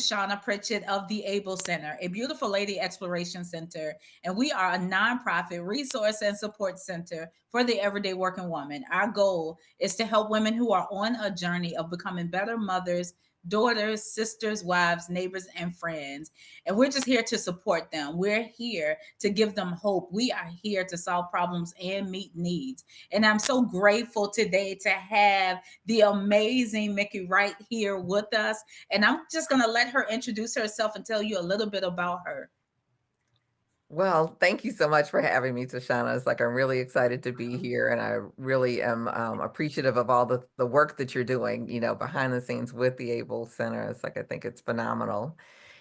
Shauna Pritchett of the Able Center, a beautiful lady exploration center, and we are a nonprofit resource and support center for the everyday working woman. Our goal is to help women who are on a journey of becoming better mothers, daughters, sisters, wives, neighbors, and friends. And we're just here to support them. We're here to give them hope. We are here to solve problems and meet needs. And I'm so grateful today to have the amazing Miki Wright here with us. And I'm just going to let her introduce herself and tell you a little bit about her. Well, thank you so much for having me, Tashana. It's like I'm really excited to be here, and I really am appreciative of all the work that you're doing, behind the scenes with the Able Center. It's like I think it's phenomenal.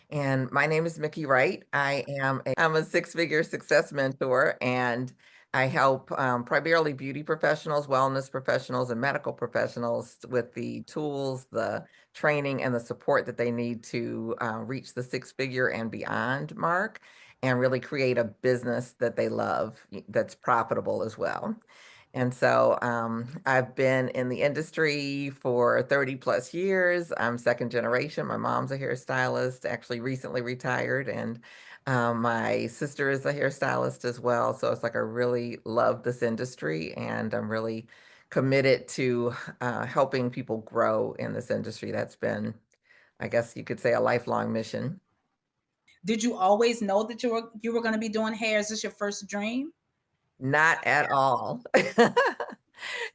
And my name is Miki Wright. I'm a six-figure success mentor, and I help primarily beauty professionals, wellness professionals, and medical professionals with the tools, the training, and the support that they need to reach the six-figure and beyond mark, and really create a business that they love, that's profitable as well. And so I've been in the industry for 30 plus years. I'm second generation. My mom's a hairstylist, actually recently retired, and my sister is a hairstylist as well. So it's like I really love this industry, and I'm really committed to helping people grow in this industry. That's been, I guess you could say, a lifelong mission. Did you always know that you were going to be doing hair? Is this your first dream? Not at all.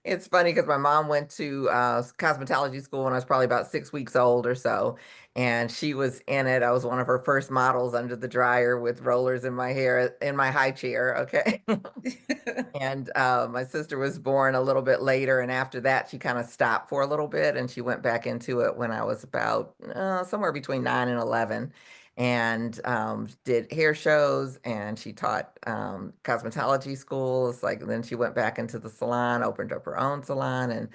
It's funny because my mom went to cosmetology school when I was probably about 6 weeks old or so, and she was in it. I was one of her first models under the dryer with rollers in my hair in my high chair. Okay. And my sister was born a little bit later, and after that, she kind of stopped for a little bit, and she went back into it when I was about somewhere between 9 and 11, and did hair shows, and she taught cosmetology schools. Like then she went back into the salon, opened up her own salon, and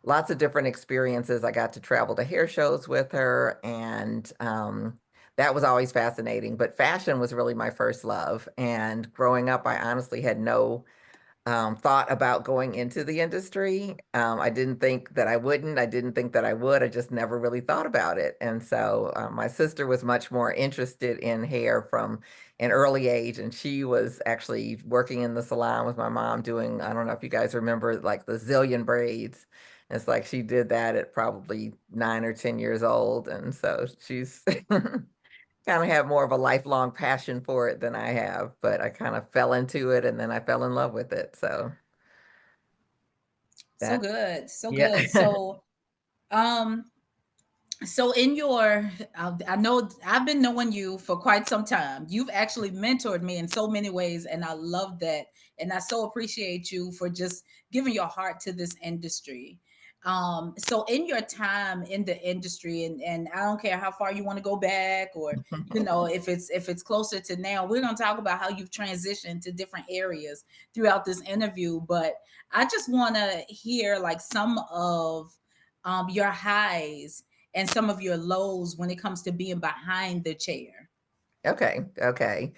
lots of different experiences. I got to travel to hair shows with her, and that was always fascinating. But fashion was really my first love, and growing up, I honestly had no thought about going into the industry. I didn't think that I wouldn't. I didn't think that I would. I just never really thought about it. And so my sister was much more interested in hair from an early age, and she was actually working in the salon with my mom doing, I don't know if you guys remember, like the zillion braids. It's like she did that at probably 9 or 10 years old. And so she's kind of have more of a lifelong passion for it than I have, but I kind of fell into it and then I fell in love with it. So So that, good. So yeah. good. Um, so in your, I know I've been knowing you for quite some time. You've actually mentored me in so many ways, and I love that. And I so appreciate you for just giving your heart to this industry. So in your time in the industry, and I don't care how far you want to go back, or if it's closer to now, we're gonna talk about how you've transitioned to different areas throughout this interview. But I just want to hear like some of your highs and some of your lows when it comes to being behind the chair. Okay, okay.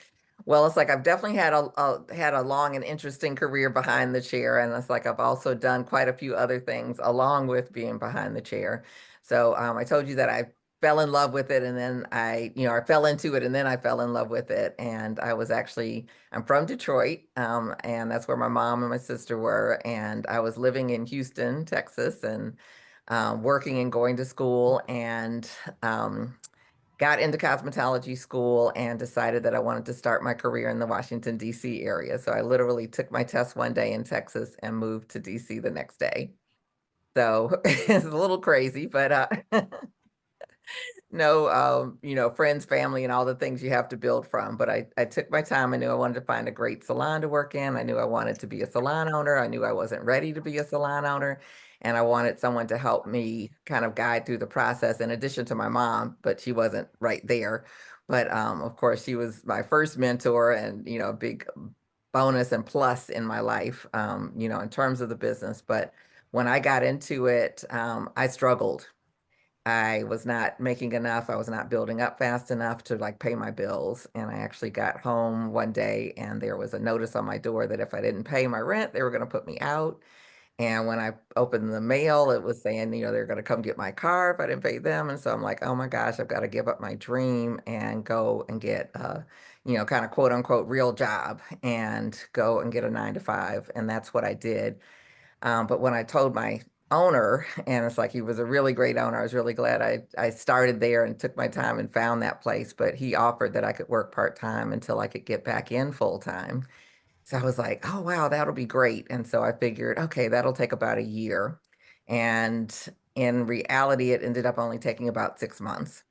Well, it's like I've definitely had a long and interesting career behind the chair, and it's like I've also done quite a few other things along with being behind the chair. So I told you that I fell in love with it, and then I fell into it, and then I fell in love with it. And I'm from Detroit, and that's where my mom and my sister were, and I was living in Houston, Texas, and working and going to school, and got into cosmetology school and decided that I wanted to start my career in the Washington, D.C. area. So I literally took my test one day in Texas and moved to D.C. the next day. So it's a little crazy, but no, friends, family, and all the things you have to build from. But I took my time. I knew I wanted to find a great salon to work in. I knew I wanted to be a salon owner. I knew I wasn't ready to be a salon owner. And I wanted someone to help me kind of guide through the process, in addition to my mom, but she wasn't right there. But of course, she was my first mentor and, a big bonus and plus in my life, in terms of the business. But when I got into it, I struggled. I was not making enough. I was not building up fast enough to like pay my bills. And I actually got home one day and there was a notice on my door that if I didn't pay my rent, they were going to put me out. And when I opened the mail, it was saying, they're going to come get my car if I didn't pay them. And so I'm like, oh my gosh, I've got to give up my dream and go and get kind of quote unquote real job and go and get a 9 to 5. And that's what I did. But when I told my owner, and it's like he was a really great owner, I was really glad I started there and took my time and found that place. But he offered that I could work part-time until I could get back in full-time. So I was like, oh, wow, that'll be great. And so I figured, okay, that'll take about a year. And in reality, it ended up only taking about 6 months.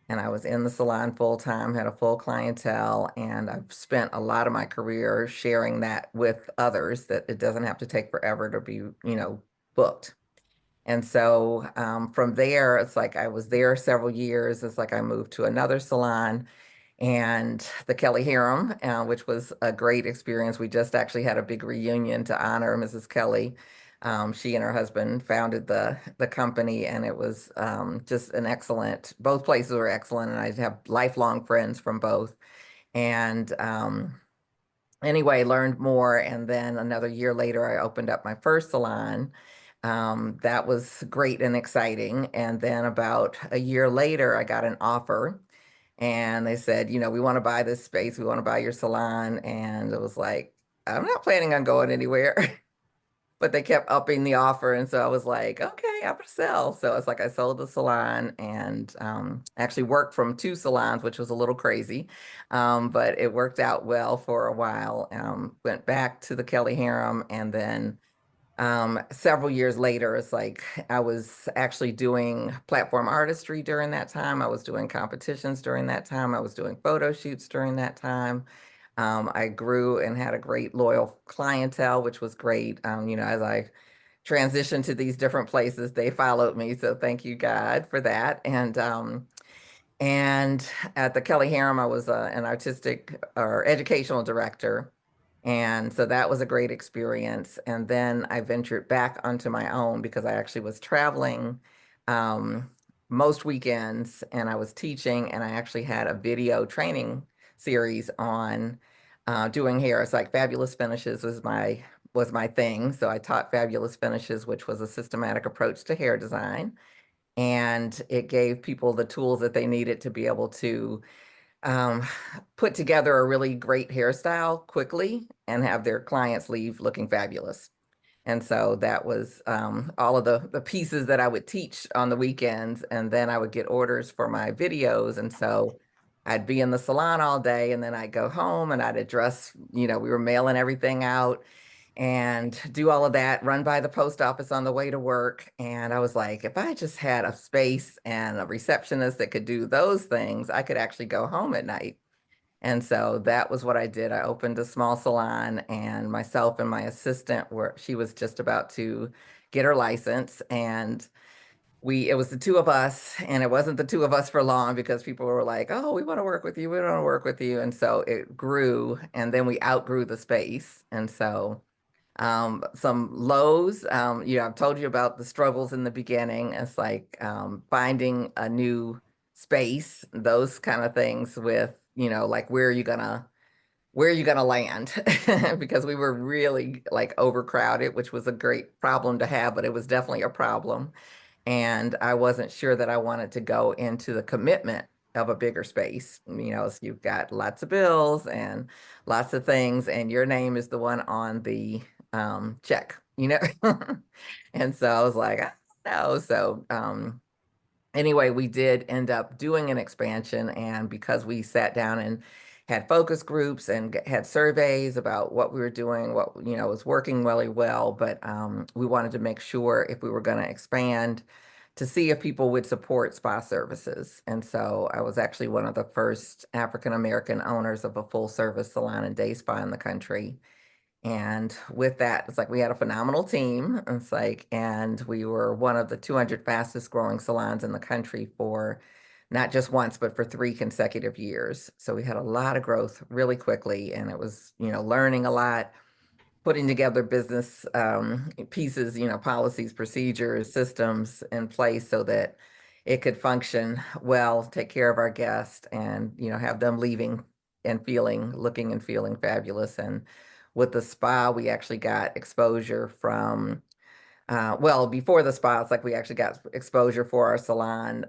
And I was in the salon full time, had a full clientele, and I've spent a lot of my career sharing that with others that it doesn't have to take forever to be, booked. And so from there, it's like I was there several years. It's like I moved to another salon and the Kelly Harem, which was a great experience. We just actually had a big reunion to honor Mrs. Kelly. She and her husband founded the company, and it was just an excellent. Both places were excellent, and I have lifelong friends from both. And anyway, learned more. And then another year later, I opened up my first salon. That was great and exciting. And then about a year later, I got an offer and they said, we want to buy this space. We want to buy your salon. And it was like, I'm not planning on going anywhere. But they kept upping the offer. And so I was like, okay, I'm gonna sell. So it's like I sold the salon and actually worked from two salons, which was a little crazy. But it worked out well for a while. Went back to the Kelly Harem and then several years later, it's like I was actually doing platform artistry during that time. I was doing competitions during that time. I was doing photo shoots during that time. I grew and had a great loyal clientele, which was great. As I transitioned to these different places, they followed me. So thank you, God, for that. And at the Kelly Harem, I was an artistic or educational director. And so that was a great experience. And then I ventured back onto my own because I actually was traveling um, most weekends and I was teaching, and I actually had a video training series on doing hair. It's like fabulous finishes was my thing. So I taught fabulous finishes, which was a systematic approach to hair design, and it gave people the tools that they needed to be able to um, put together a really great hairstyle quickly and have their clients leave looking fabulous. And so that was all of the pieces that I would teach on the weekends. And then I would get orders for my videos. And so I'd be in the salon all day and then I'd go home and I'd address, we were mailing everything out and do all of that, run by the post office on the way to work. And I was like, if I just had a space and a receptionist that could do those things, I could actually go home at night. And so that was what I did. I opened a small salon, and myself and my assistant she was just about to get her license. And it was the two of us, and it wasn't the two of us for long because people were like, oh, we want to work with you. We want to work with you. And so it grew, and then we outgrew the space. And so some lows. I've told you about the struggles in the beginning. It's like finding a new space, those kind of things with, like where are you gonna land? Because we were really like overcrowded, which was a great problem to have, but it was definitely a problem. And I wasn't sure that I wanted to go into the commitment of a bigger space. So you've got lots of bills and lots of things, and your name is the one on the check. And so I was like, I don't know. So anyway, we did end up doing an expansion. And because we sat down and had focus groups and had surveys about what we were doing, what, was working really well, but we wanted to make sure if we were going to expand to see if people would support spa services. And so I was actually one of the first African American owners of a full service salon and day spa in the country. And with that, it's like we had a phenomenal team. It's like, and we were one of the 200 fastest growing salons in the country for not just once, but for 3 consecutive years. So we had a lot of growth really quickly, and it was, learning a lot, putting together business pieces, policies, procedures, systems in place so that it could function well, take care of our guests, and have them leaving and looking and feeling fabulous. And with the spa, we actually got exposure from Well, before the spots, like we actually got exposure for our salon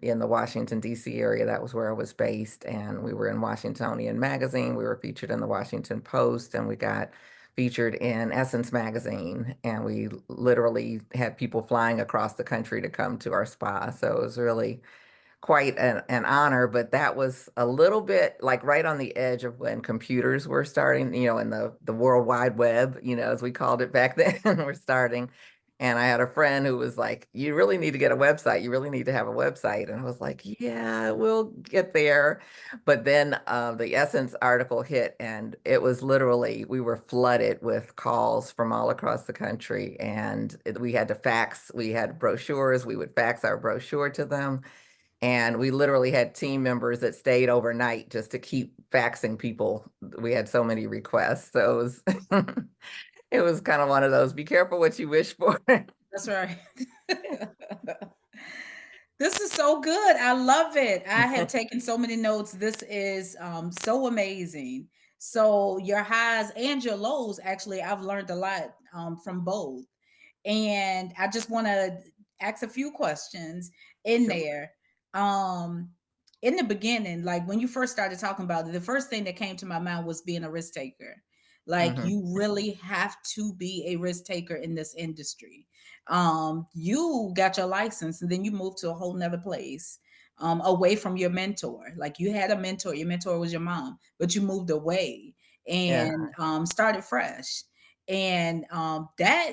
in the Washington, D.C. area. That was where I was based. And we were in Washingtonian Magazine. We were featured in the Washington Post, and we got featured in Essence Magazine. And we literally had people flying across the country to come to our spa. So it was really quite an honor, but that was a little bit like right on the edge of when computers were starting, in the World Wide Web, as we called it back then, we're starting. And I had a friend who was like, "You really need to get a website. You really need to have a website." And I was like, "Yeah, we'll get there." But then the Essence article hit, and it was literally, we were flooded with calls from all across the country. And we had to fax, we had brochures, we would fax our brochure to them, and we literally had team members that stayed overnight just to keep faxing people. We had so many requests. So it was it was kind of one of those, be careful what you wish for. That's right. This is so good. I love it. I have taken so many notes. This is so amazing. So your highs and your lows, actually, I've learned a lot from both. And I just want to ask a few questions in Sure. there. Um, in the beginning, like when you first started talking about it, the first thing that came to my mind was being a risk taker. Like Hmm. you really have to be a risk taker in this industry. You got your license and then you moved to a whole nother place, away from your mentor. Like you had a mentor, your mentor was your mom, but you moved away Yeah. and started fresh. And that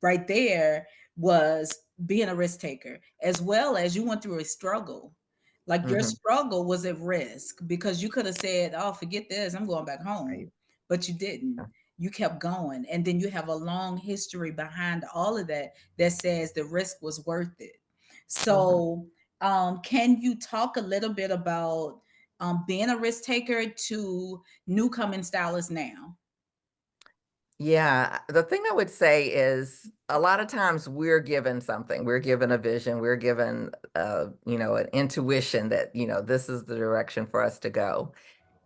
right there was being a risk taker, as well as you went through a struggle. Like your Hmm. struggle was at risk because you could have said, "Oh, forget this, I'm going back home," Right. but you didn't. You kept going, and then you have a long history behind all of that that says the risk was worth it. Hmm. So, can you talk a little bit about being a risk taker to new coming stylists now? Yeah, the thing I would say is a lot of times we're given something. We're given a vision. We're given, an intuition that, this is the direction for us to go.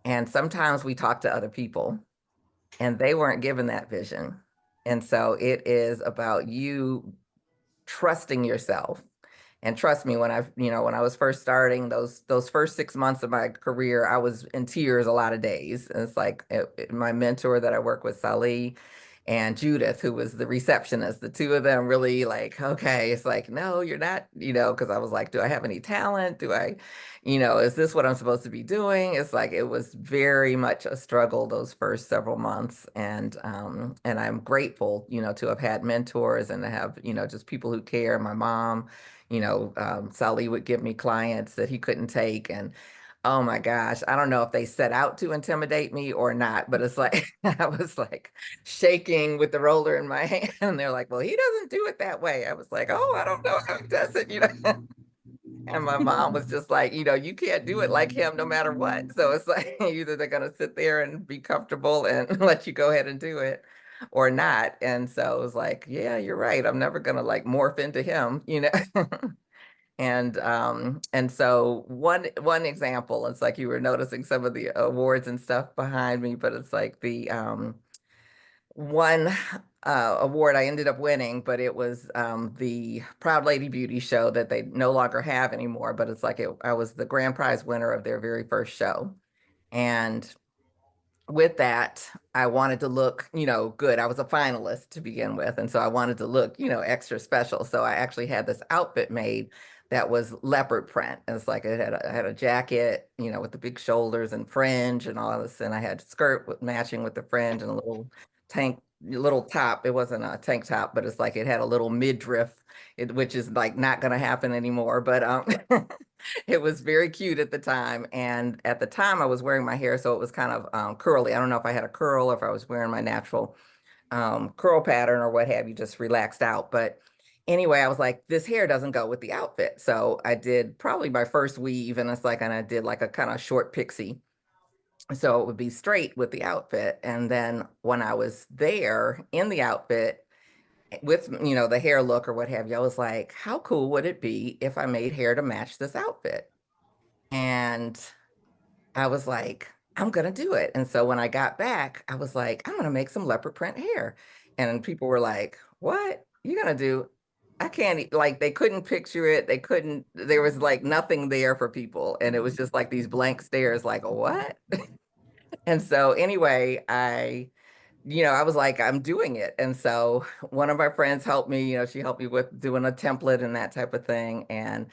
And sometimes we talk to other people and they weren't given that vision. And so it is about you trusting yourself. And trust me, when I was first starting those first 6 months of my career, I was in tears a lot of days. And it's like my mentor that I work with, Sally, and Judith, who was the receptionist, the two of them really like, okay, it's like, no, you're not, because I was like, do I have any talent? Is this what I'm supposed to be doing? It's like it was very much a struggle those first several months. And I'm grateful, to have had mentors and to have, just people who care. My mom, Sally would give me clients that he couldn't take. And oh my gosh, I don't know if they set out to intimidate me or not, but it's like I was like shaking with the roller in my hand. And they're like, well, he doesn't do it that way. I was like, oh, I don't know how he does it. And my mom was just like, you can't do it like him no matter what. So it's like either they're going to sit there and be comfortable and let you go ahead and do it or not. And so it was like, yeah, you're right. I'm never going to like morph into him. And so one example, it's like you were noticing some of the awards and stuff behind me, but it's like the one award I ended up winning, but it was the Proud Lady Beauty show that they no longer have anymore. But it's like I was the grand prize winner of their very first show. And with that, I wanted to look, good. I was a finalist to begin with. And so I wanted to look, extra special. So I actually had this outfit made that was leopard print. And it's like I had a jacket, with the big shoulders and fringe and all of this. And I had a skirt matching with the fringe and a little top. It wasn't a tank top, but it's like it had a little midriff, which is like not going to happen anymore. But it was very cute at the time. And at the time, I was wearing my hair, so it was kind of curly. I don't know if I had a curl or if I was wearing my natural curl pattern or what have you, just relaxed out. But anyway, I was like, this hair doesn't go with the outfit. So I did probably my first weave, and I did like a kind of short pixie. So it would be straight with the outfit. And then when I was there in the outfit, with the hair look or what have you, I was like, how cool would it be if I made hair to match this outfit? And I was like, I'm gonna do it. And so when I got back, I was like, I'm gonna make some leopard print hair. And people were like, what? you're gonna do, I can't, like, they couldn't picture it. They couldn't, there was like nothing there for people. And it was just like these blank stares, like, what? And so anyway, I was like, I'm doing it. And so one of my friends helped me, she helped me with doing a template and that type of thing. And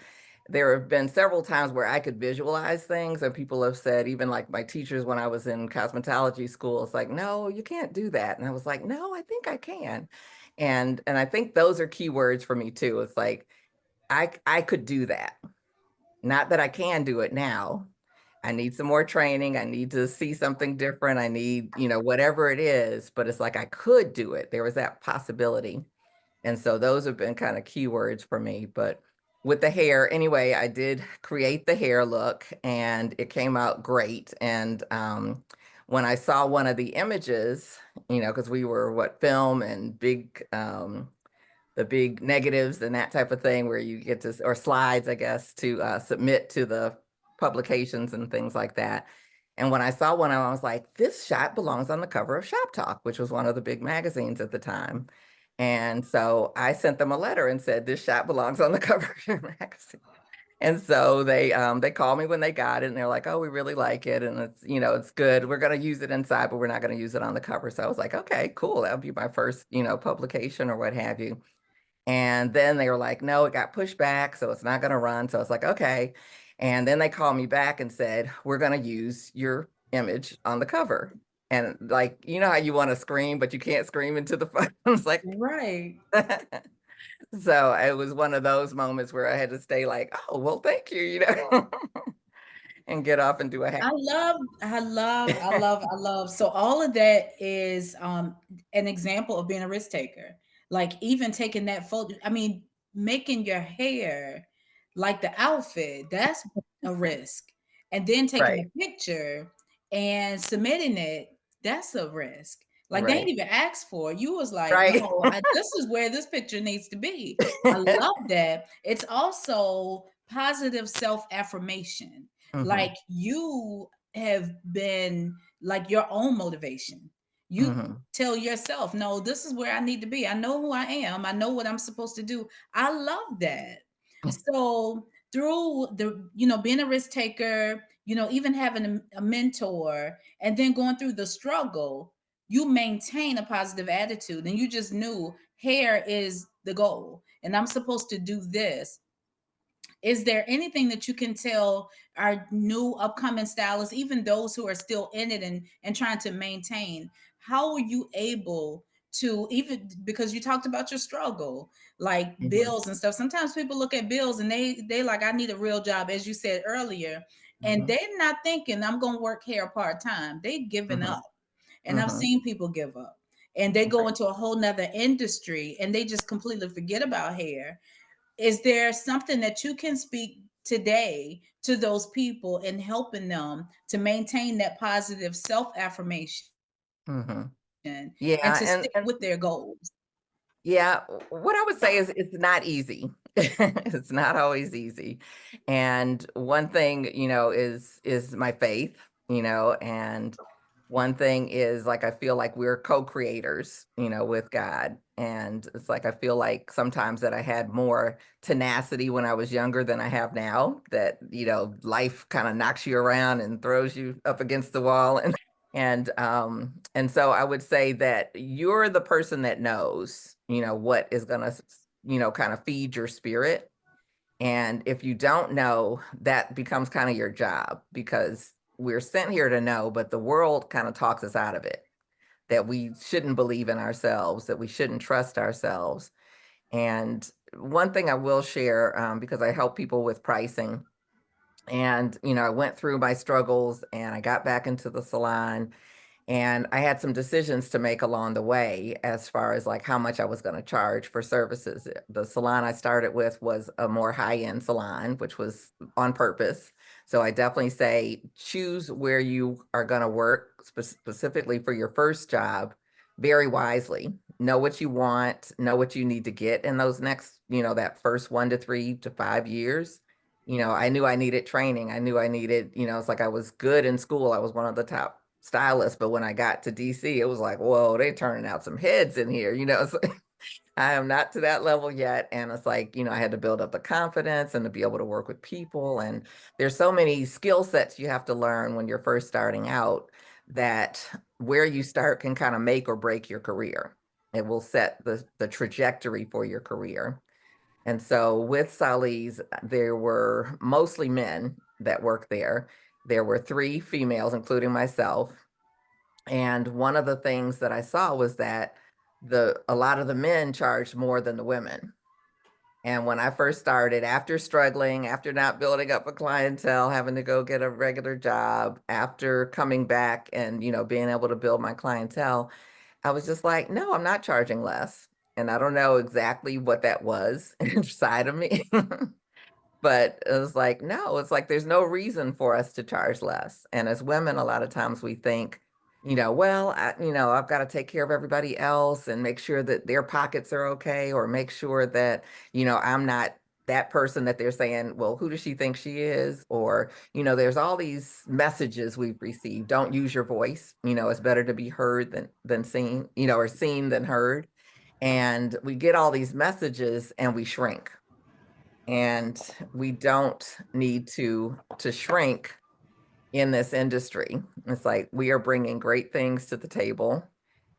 there have been several times where I could visualize things, and people have said, even like my teachers when I was in cosmetology school, it's like, no, you can't do that. And I was like, no, I think I can. And I think those are key words for me too. It's like I could do that. Not that I can do it now. I need some more training. I need to see something different. I need, whatever it is, but it's like I could do it. There was that possibility. And so those have been kind of keywords for me. But with the hair, anyway, I did create the hair look and it came out great. And when I saw one of the images, because we were film and the big negatives and that type of thing where you get to, or slides, I guess, to submit to the publications and things like that. And when I saw one, I was like, this shot belongs on the cover of Shop Talk, which was one of the big magazines at the time. And so I sent them a letter and said, this shot belongs on the cover of your magazine. And so they called me when they got it and they're like, oh, we really like it. And it's good. We're going to use it inside, but we're not going to use it on the cover. So I was like, okay, cool. That'll be my first, publication or what have you. And then they were like, no, it got pushed back, so it's not going to run. So I was like, okay. And then they called me back and said, we're going to use your image on the cover. And like, you know how you want to scream, but you can't scream into the phone. I was like, Right. so it was one of those moments where I had to stay like, oh, well, thank you, and get off and do a I love. So all of that is an example of being a risk taker. Like even taking that photo, I mean, making your hair like the outfit, that's a risk. And then taking right, a picture and submitting it, that's a risk. Like they didn't right, even ask for it. You was like, right. no, this is where this picture needs to be. I love that. It's also positive self-affirmation, Hmm. like you have been like your own motivation. You Hmm. tell yourself, no, this is where I need to be. I know who I am. I know what I'm supposed to do. I love that. So through being a risk taker, even having a mentor and then going through the struggle, you maintain a positive attitude and you just knew hair is the goal and I'm supposed to do this. Is there anything that you can tell our new upcoming stylists, even those who are still in it and trying to maintain? How were you able to, even because you talked about your struggle, like Hmm. bills and stuff? Sometimes people look at bills and they like, I need a real job, as you said earlier, and Hmm. they're not thinking I'm gonna work here part-time. They giving Hmm. up. And I've Hmm. seen people give up and they go Right. into a whole nother industry and they just completely forget about hair. Is there something that you can speak today to those people in helping them to maintain that positive self affirmation Hmm. and Yeah. to stick And with their goals? yeah, what I would say is it's not easy. It's not always easy. And one thing, is my faith, and one thing is like I feel like we're co-creators, with God. And it's like I feel like sometimes that I had more tenacity when I was younger than I have now, that, life kind of knocks you around and throws you up against the wall. And so I would say that you're the person that knows, what is gonna, kind of feed your spirit. And if you don't know, that becomes kind of your job, because we're sent here to know, but the world kind of talks us out of it, that we shouldn't believe in ourselves, that we shouldn't trust ourselves. And one thing I will share, because I help people with pricing, and I went through my struggles and I got back into the salon, and I had some decisions to make along the way as far as like how much I was going to charge for services. The salon I started with was a more high-end salon, which was on purpose. So I definitely say choose where you are going to work specifically for your first job very wisely. Know what you want, know what you need to get in those next, that first 1 to 3 to 5 years. I knew I needed training. I knew I needed, it's like I was good in school. I was one of the top stylists, but when I got to DC, it was like, whoa, they turning out some heads in here. I am not to that level yet. And it's like, I had to build up the confidence and to be able to work with people. And there's so many skill sets you have to learn when you're first starting out that where you start can kind of make or break your career. It will set the trajectory for your career. And so with Sally's, there were mostly men that worked there. There were three females, including myself. And one of the things that I saw was that a lot of the men charged more than the women. And when I first started, after struggling, after not building up a clientele, having to go get a regular job, after coming back and, being able to build my clientele, I was just like, no, I'm not charging less. And I don't know exactly what that was inside of me. But it was like, no, it's like there's no reason for us to charge less. And as women, a lot of times we think, well, I've got to take care of everybody else and make sure that their pockets are okay, or make sure that, I'm not that person that they're saying, well, who does she think she is? Or, there's all these messages we've received. Don't use your voice. It's better to be heard than seen, or seen than heard. And we get all these messages and we shrink, and we don't need to shrink in this industry. It's like we are bringing great things to the table,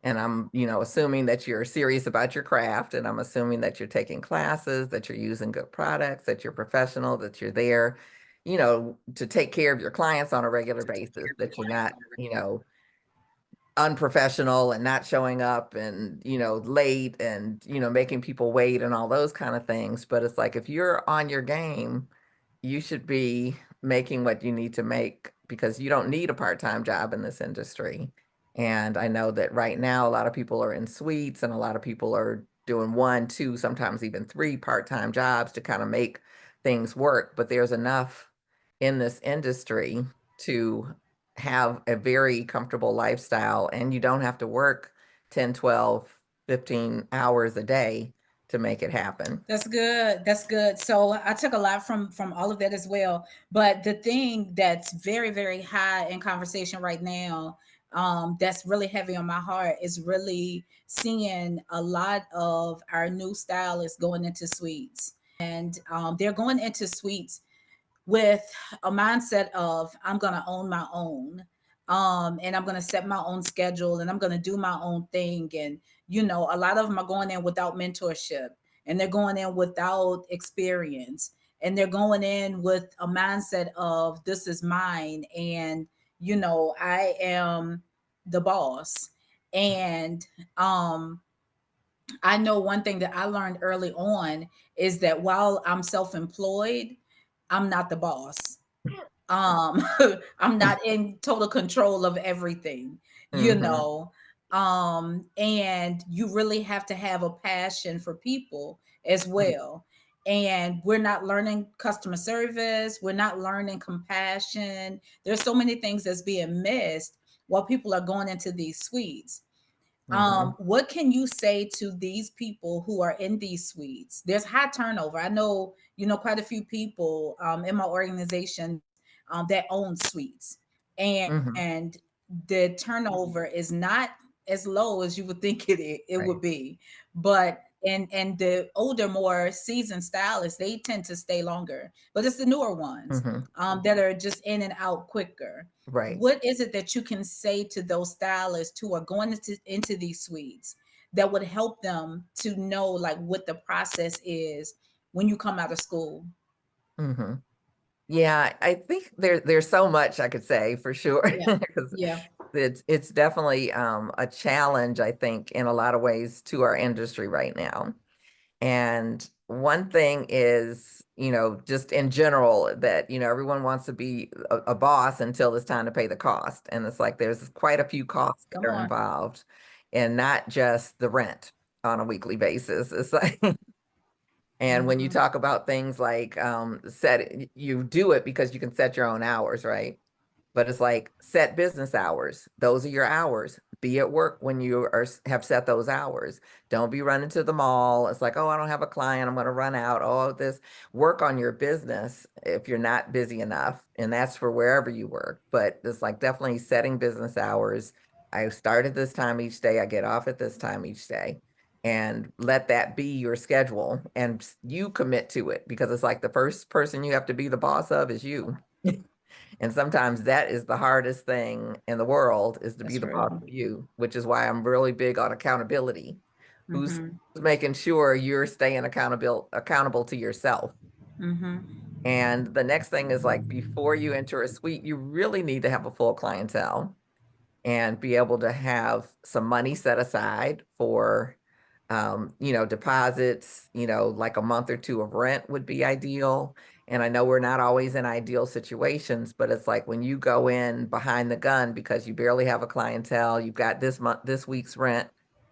and I'm, assuming that you're serious about your craft, and I'm assuming that you're taking classes, that you're using good products, that you're professional, that you're there, to take care of your clients on a regular basis, that you're not, unprofessional and not showing up and late and making people wait and all those kind of things. But it's like if you're on your game, you should be making what you need to make, because you don't need a part-time job in this industry. And I know that right now a lot of people are in suites, and a lot of people are doing one, two, sometimes even three part-time jobs to kind of make things work. But there's enough in this industry to have a very comfortable lifestyle, and you don't have to work 10, 12, 15 hours a day to make it happen. That's good. That's good. So I took a lot from all of that as well. But the thing that's very, very high in conversation right now, that's really heavy on my heart, is really seeing a lot of our new stylists going into suites. And they're going into suites with a mindset of, I'm going to own my own, and I'm going to set my own schedule, and I'm going to do my own thing. And a lot of them are going in without mentorship, and they're going in without experience, and they're going in with a mindset of, this is mine, and I am the boss. And I know one thing that I learned early on is that while I'm self-employed, I'm not the boss. um I'm not in total control of everything, you Hmm. know and you really have to have a passion for people as well. And we're not learning customer service, we're not learning compassion. There's so many things that's being missed while people are going into these suites. Hmm. What can you say to these people who are in these suites? There's high turnover. I know, quite a few people in my organization that own suites, Hmm. and the turnover is not as low as you would think it Right. would be. But and the older, more seasoned stylists, they tend to stay longer. But it's the newer ones Hmm. that are just in and out quicker. Right. What is it that you can say to those stylists who are going into these suites that would help them to know, like, what the process is when you come out of school? Hmm. Yeah, I think there's so much I could say for sure, Yeah. because Yeah. it's definitely a challenge, I think, in a lot of ways to our industry right now. And one thing is, just in general, that, everyone wants to be a boss until it's time to pay the cost. And it's like there's quite a few costs that Come are on. involved, and not just the rent on a weekly basis. It's like, and when you Hmm. talk about things like you do it because you can set your own hours, right? But it's like set business hours. Those are your hours. Be at work when you have set those hours. Don't be running to the mall. It's like, oh, I don't have a client, I'm going to run out. Oh, this. Work on your business if you're not busy enough. And that's for wherever you work. But it's like definitely setting business hours. I start at this time each day. I get off at this time each day. and let that be your schedule and you commit to it because it's like the first person you have to be the boss of is you. And sometimes that is the hardest thing in the world is to be That's the boss real. of you, which is why I'm really big on accountability. Who's Mm-hmm. making sure you're staying accountable to yourself. Mm-hmm. And the next thing is like before you enter a suite, you really need to have a full clientele and be able to have some money set aside for deposits, like a month or two of rent would be ideal. And I know we're not always in ideal situations, but it's like when you go in behind the gun because you barely have a clientele, you've got this week's rent,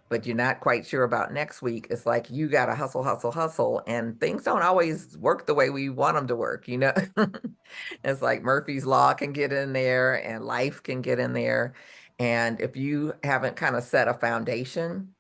but you're not quite sure about next week. It's like you got to hustle, hustle, hustle, and things don't always work the way we want them to work. It's like Murphy's Law can get in there and life can get in there. And if you haven't kind of set a foundation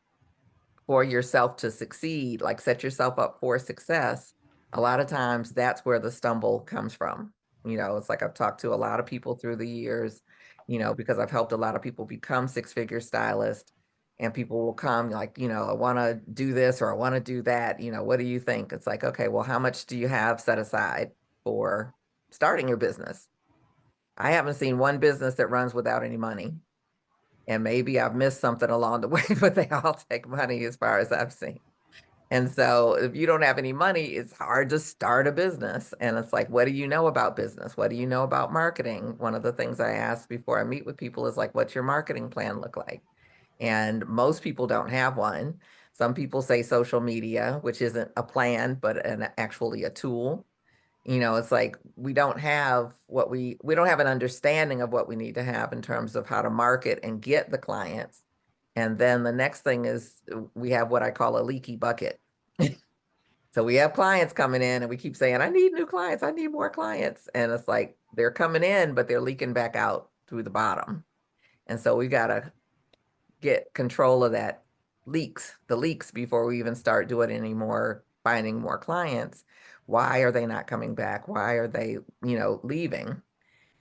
for yourself to succeed, like set yourself up for success, a lot of times that's where the stumble comes from. It's like I've talked to a lot of people through the years, because I've helped a lot of people become six-figure stylists. And people will come like, I want to do this or I want to do that. What do you think? It's like, okay, well, how much do you have set aside for starting your business? I haven't seen one business that runs without any money. And maybe I've missed something along the way, but they all take money as far as I've seen. And so if you don't have any money, it's hard to start a business. And it's like, what do you know about business? What do you know about marketing? One of the things I ask before I meet with people is like, what's your marketing plan look like? And most people don't have one. Some people say social media, which isn't a plan, but actually a tool. It's like we don't have we don't have an understanding of what we need to have in terms of how to market and get the clients. And then the next thing is we have what I call a leaky bucket. So we have clients coming in and we keep saying, I need new clients, I need more clients. And it's like they're coming in, but they're leaking back out through the bottom. And so we got to get control of the leaks before we even start doing any more, finding more clients. Why are they not coming back? Why are they, leaving?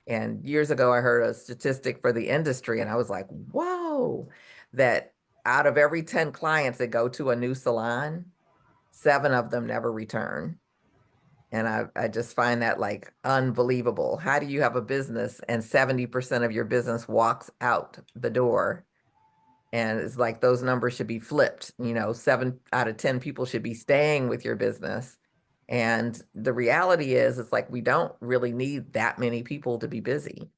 And years ago, I heard a statistic for the industry and I was like, whoa, that out of every 10 clients that go to a new salon, 7 of them never return. And I just find that like unbelievable. How do you have a business and 70% of your business walks out the door? And it's like those numbers should be flipped. 7 out of 10 people should be staying with your business. And the reality is, it's like we don't really need that many people to be busy.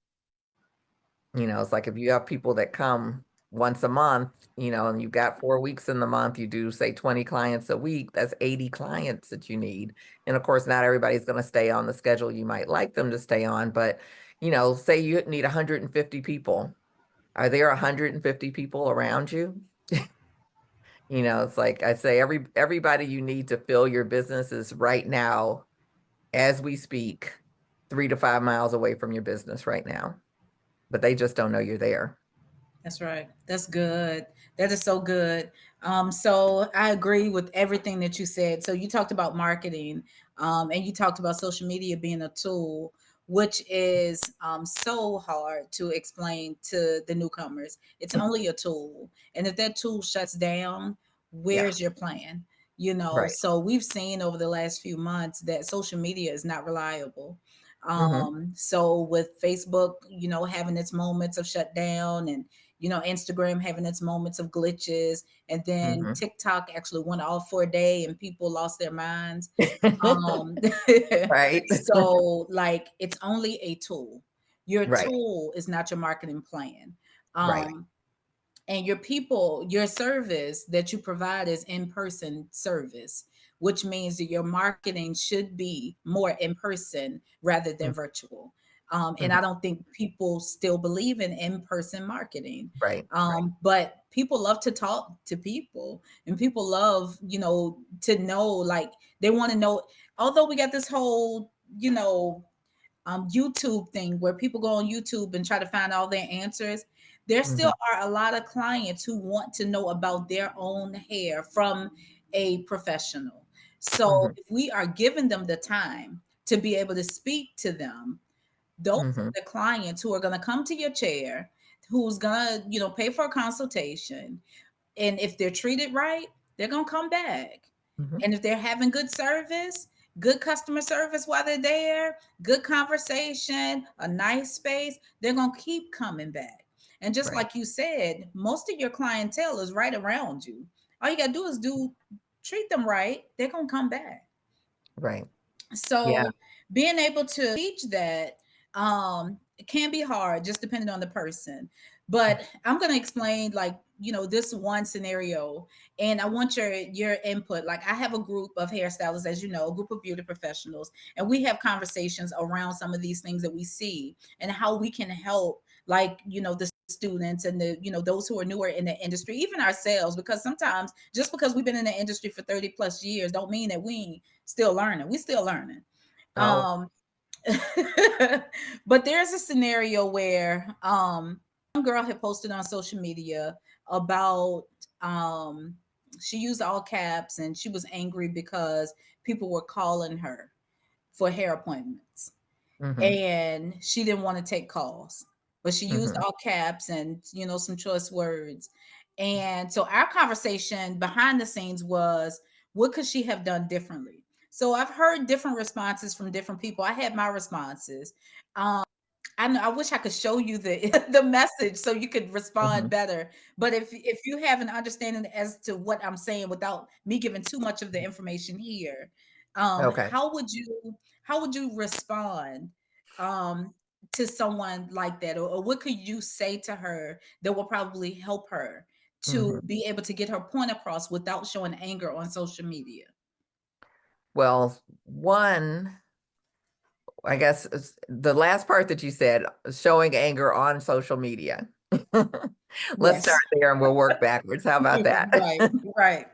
It's like if you have people that come once a month, and you've got 4 weeks in the month, you do say 20 clients a week, that's 80 clients that you need. And of course, not everybody's going to stay on the schedule you might like them to stay on, but say you need 150 people. Are there 150 people around you? It's like I say, everybody you need to fill your business is right now, as we speak, 3 to 5 miles away from your business right now, but they just don't know you're there. That's right. That's good. That is so good. So I agree with everything that you said. So you talked about marketing, and you talked about social media being a tool, which is so hard to explain to the newcomers. It's only a tool, and if that tool shuts down, Yeah, where's your plan? right. So we've seen over the last few months that social media is not reliable. Mhm, So with Facebook, having its moments of shutdown, and Instagram having its moments of glitches, and then mhm. TikTok actually went off for a day and people lost their minds. Um, Right, so like it's only a tool. Your right, tool is not your marketing plan. right. Um, and your people, your service that you provide is in-person service, which means that your marketing should be more in person rather than Mm, virtual. And mhm. I don't think people still believe in in-person marketing. Right, right. But people love to talk to people, and people love, to know, like, they want to know. Although we got this whole, YouTube thing where people go on YouTube and try to find all their answers, there still Mhm, are a lot of clients who want to know about their own hair from a professional. So mhm, if we are giving them the time to be able to speak to them, those mhm, are the clients who are going to come to your chair, who's going to, pay for a consultation. And if they're treated right, they're going to come back. Mhm. And if they're having good service, good customer service while they're there, good conversation, a nice space, they're going to keep coming back. And just Right. like you said, most of your clientele is right around you. All you got to do is do treat them right, they're going to come back. Right. Yeah. So being able to teach that, it can be hard just depending on the person. But I'm going to explain, like, this one scenario, and I want your input. Like, I have a group of hairstylists, as you know, a group of beauty professionals, and we have conversations around some of these things that we see and how we can help, like, the students and the those who are newer in the industry, even ourselves, because sometimes just because we've been in the industry for 30 plus years don't mean that we still learning. We still learning. Oh. Um, but there's a scenario where one girl had posted on social media about um she used all caps and she was angry because people were calling her for hair appointments Mhm. and she didn't want to take calls, but she used Mhm. all caps and some choice words. And so our conversation behind the scenes was, what could she have done differently? So I've heard different responses from different people. I had my responses. I know, I wish I could show you the the message so you could respond Mhm. better. But if you have an understanding as to what I'm saying without me giving too much of the information here, Okay. how would you respond um to someone like that, or what could you say to her that will probably help her to Mhm. be able to get her point across without showing anger on social media? Well, one, I guess the last part that you said, showing anger on social media. Let's start Yes. there and we'll work backwards. How about that? Right, right.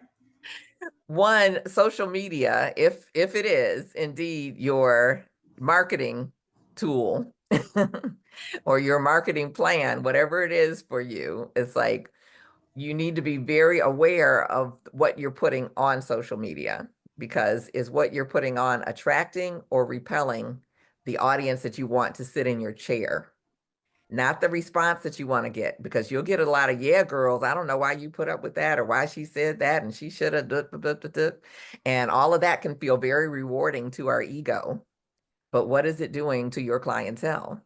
One, social media, if it is indeed your marketing tool or your marketing plan, whatever it is for you, it's like you need to be very aware of what you're putting on social media, because is what you're putting on attracting or repelling the audience that you want to sit in your chair? Not the response that you want to get, because you'll get a lot of, yeah, girls, I don't know why you put up with that or why she said that and she should have, and all of that can feel very rewarding to our ego. But what is it doing to your clientele?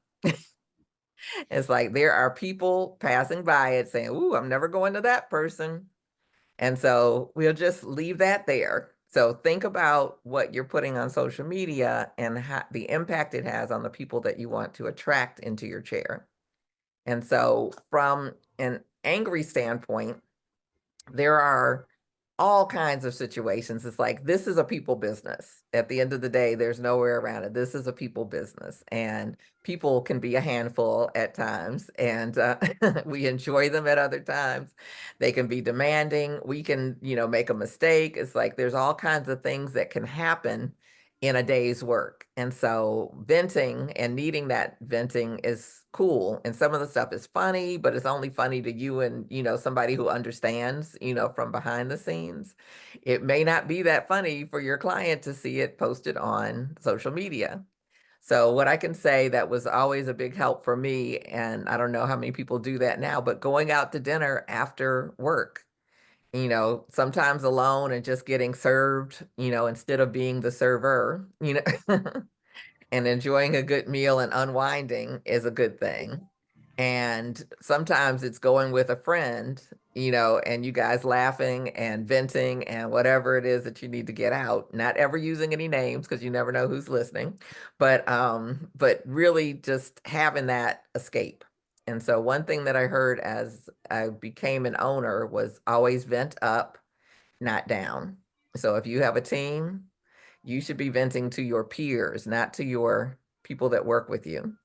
It's like there are people passing by it saying, ooh, I'm never going to that person. And so we'll just leave that there. So think about what you're putting on social media and the impact it has on the people that you want to attract into your chair. And so from an angry standpoint, there are all kinds of situations. It's like, this is a people business. At the end of the day, there's nowhere around it. This is a people business, and people can be a handful at times, and we enjoy them at other times. They can be demanding. We can, make a mistake. It's like there's all kinds of things that can happen in a day's work. And so venting and needing that venting is cool. And some of the stuff is funny, but it's only funny to you and, somebody who understands, from behind the scenes. It may not be that funny for your client to see it posted on social media. So what I can say that was always a big help for me, and I don't know how many people do that now, but going out to dinner after work, sometimes alone and just getting served, instead of being the server, and enjoying a good meal and unwinding is a good thing. And sometimes it's going with a friend, and you guys laughing and venting and whatever it is that you need to get out. Not ever using any names because you never know who's listening, but really just having that escape. And so one thing that I heard as I became an owner was always vent up, not down. So if you have a team, you should be venting to your peers, not to your people that work with you.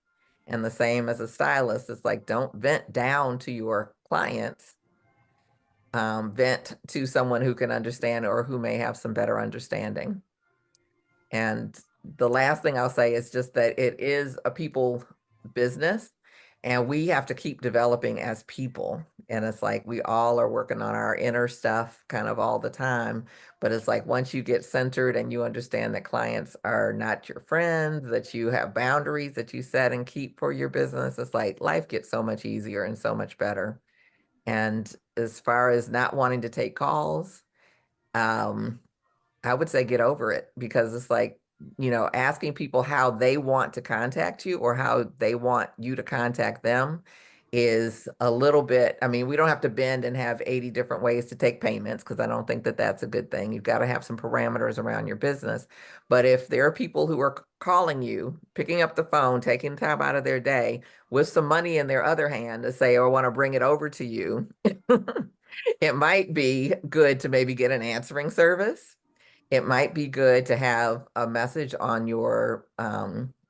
And the same as a stylist, it's like, don't vent down to your clients. Vent to someone who can understand or who may have some better understanding. And the last thing I'll say is just that it is a people business, and we have to keep developing as people. And it's like we all are working on our inner stuff kind of all the time. But it's like once you get centered and you understand that clients are not your friends, that you have boundaries that you set and keep for your business, it's like life gets so much easier and so much better. And as far as not wanting to take calls, um, I would say get over it because it's like, asking people how they want to contact you or how they want you to contact them is a little bit, I mean, we don't have to bend and have 80 different ways to take payments because I don't think that that's a good thing. You've got to have some parameters around your business. But if there are people who are calling you, picking up the phone, taking time out of their day with some money in their other hand to say, or want to bring it over to you, it might be good to maybe get an answering service. It might be good to have a message on your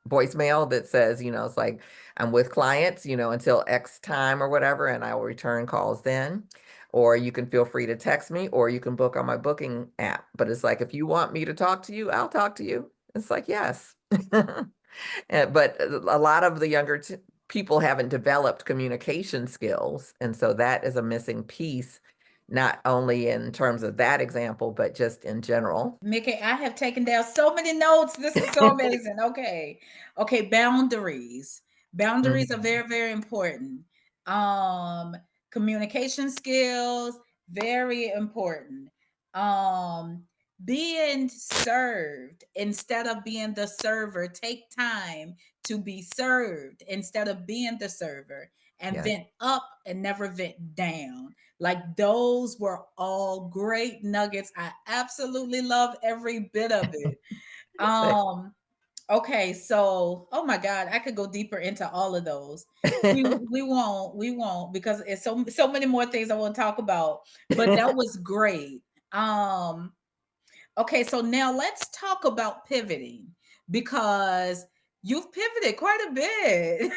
voicemail that says, it's like, I'm with clients, until X time or whatever, and I will return calls then. Or you can feel free to text me, or you can book on my booking app. But it's like, if you want me to talk to you, I'll talk to you. It's like, yes. But a lot of the younger people haven't developed communication skills. And so that is a missing piece, not only in terms of that example, but just in general. Mickey, I have taken down so many notes. This is so amazing. Okay. Okay, boundaries. Boundaries are Mhm. very, very important. Um, Communication skills, very important. Um, Being served instead of being the server. Take time to be served instead of being the server, and Yes. vent up and never vent down. Like those were all great nuggets. I absolutely love every bit of it. Um okay, so oh my god, I could go deeper into all of those. We won't because it's so many more things I want to talk about, but that was great. Um Okay, so now let's talk about pivoting because you've pivoted quite a bit.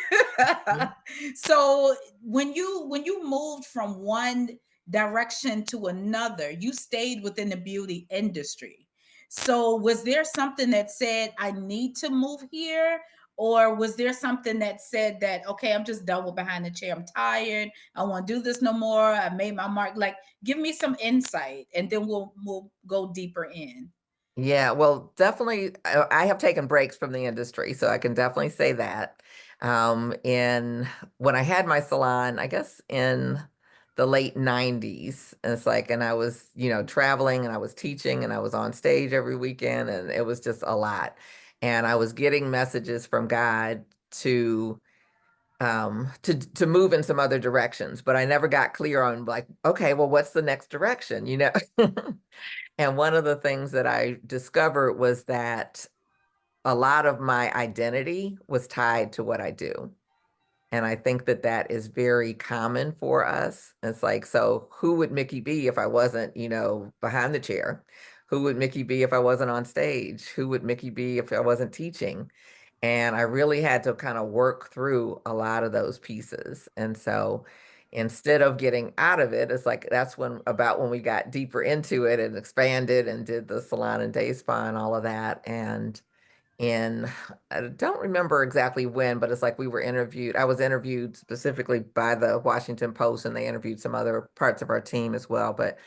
So when you moved from one direction to another, you stayed within the beauty industry. So was there something that said I need to move here, or was there something that said that okay, I'm just done with behind the chair. I'm tired. I want to do this no more. I made my mark. Like give me some insight and then we'll go deeper in. Yeah, well, definitely, I have taken breaks from the industry, so I can definitely say that. In When I had my salon, I guess in the late 90s, it's like, and I was, traveling and I was teaching and I was on stage every weekend, and it was just a lot. And I was getting messages from God to to move in some other directions, but I never got clear on like, okay, well, what's the next direction? And one of the things that I discovered was that a lot of my identity was tied to what I do. And I think that that is very common for us. It's like, so who would Mickey be if I wasn't, behind the chair? Who would Mickey be if I wasn't on stage? Who would Mickey be if I wasn't teaching? And I really had to kind of work through a lot of those pieces. And so instead of getting out of it, it's like that's when we got deeper into it and expanded and did the salon and day spa and all of that. And in I don't remember exactly when, but it's like I was interviewed specifically by the Washington Post, and they interviewed some other parts of our team as well. But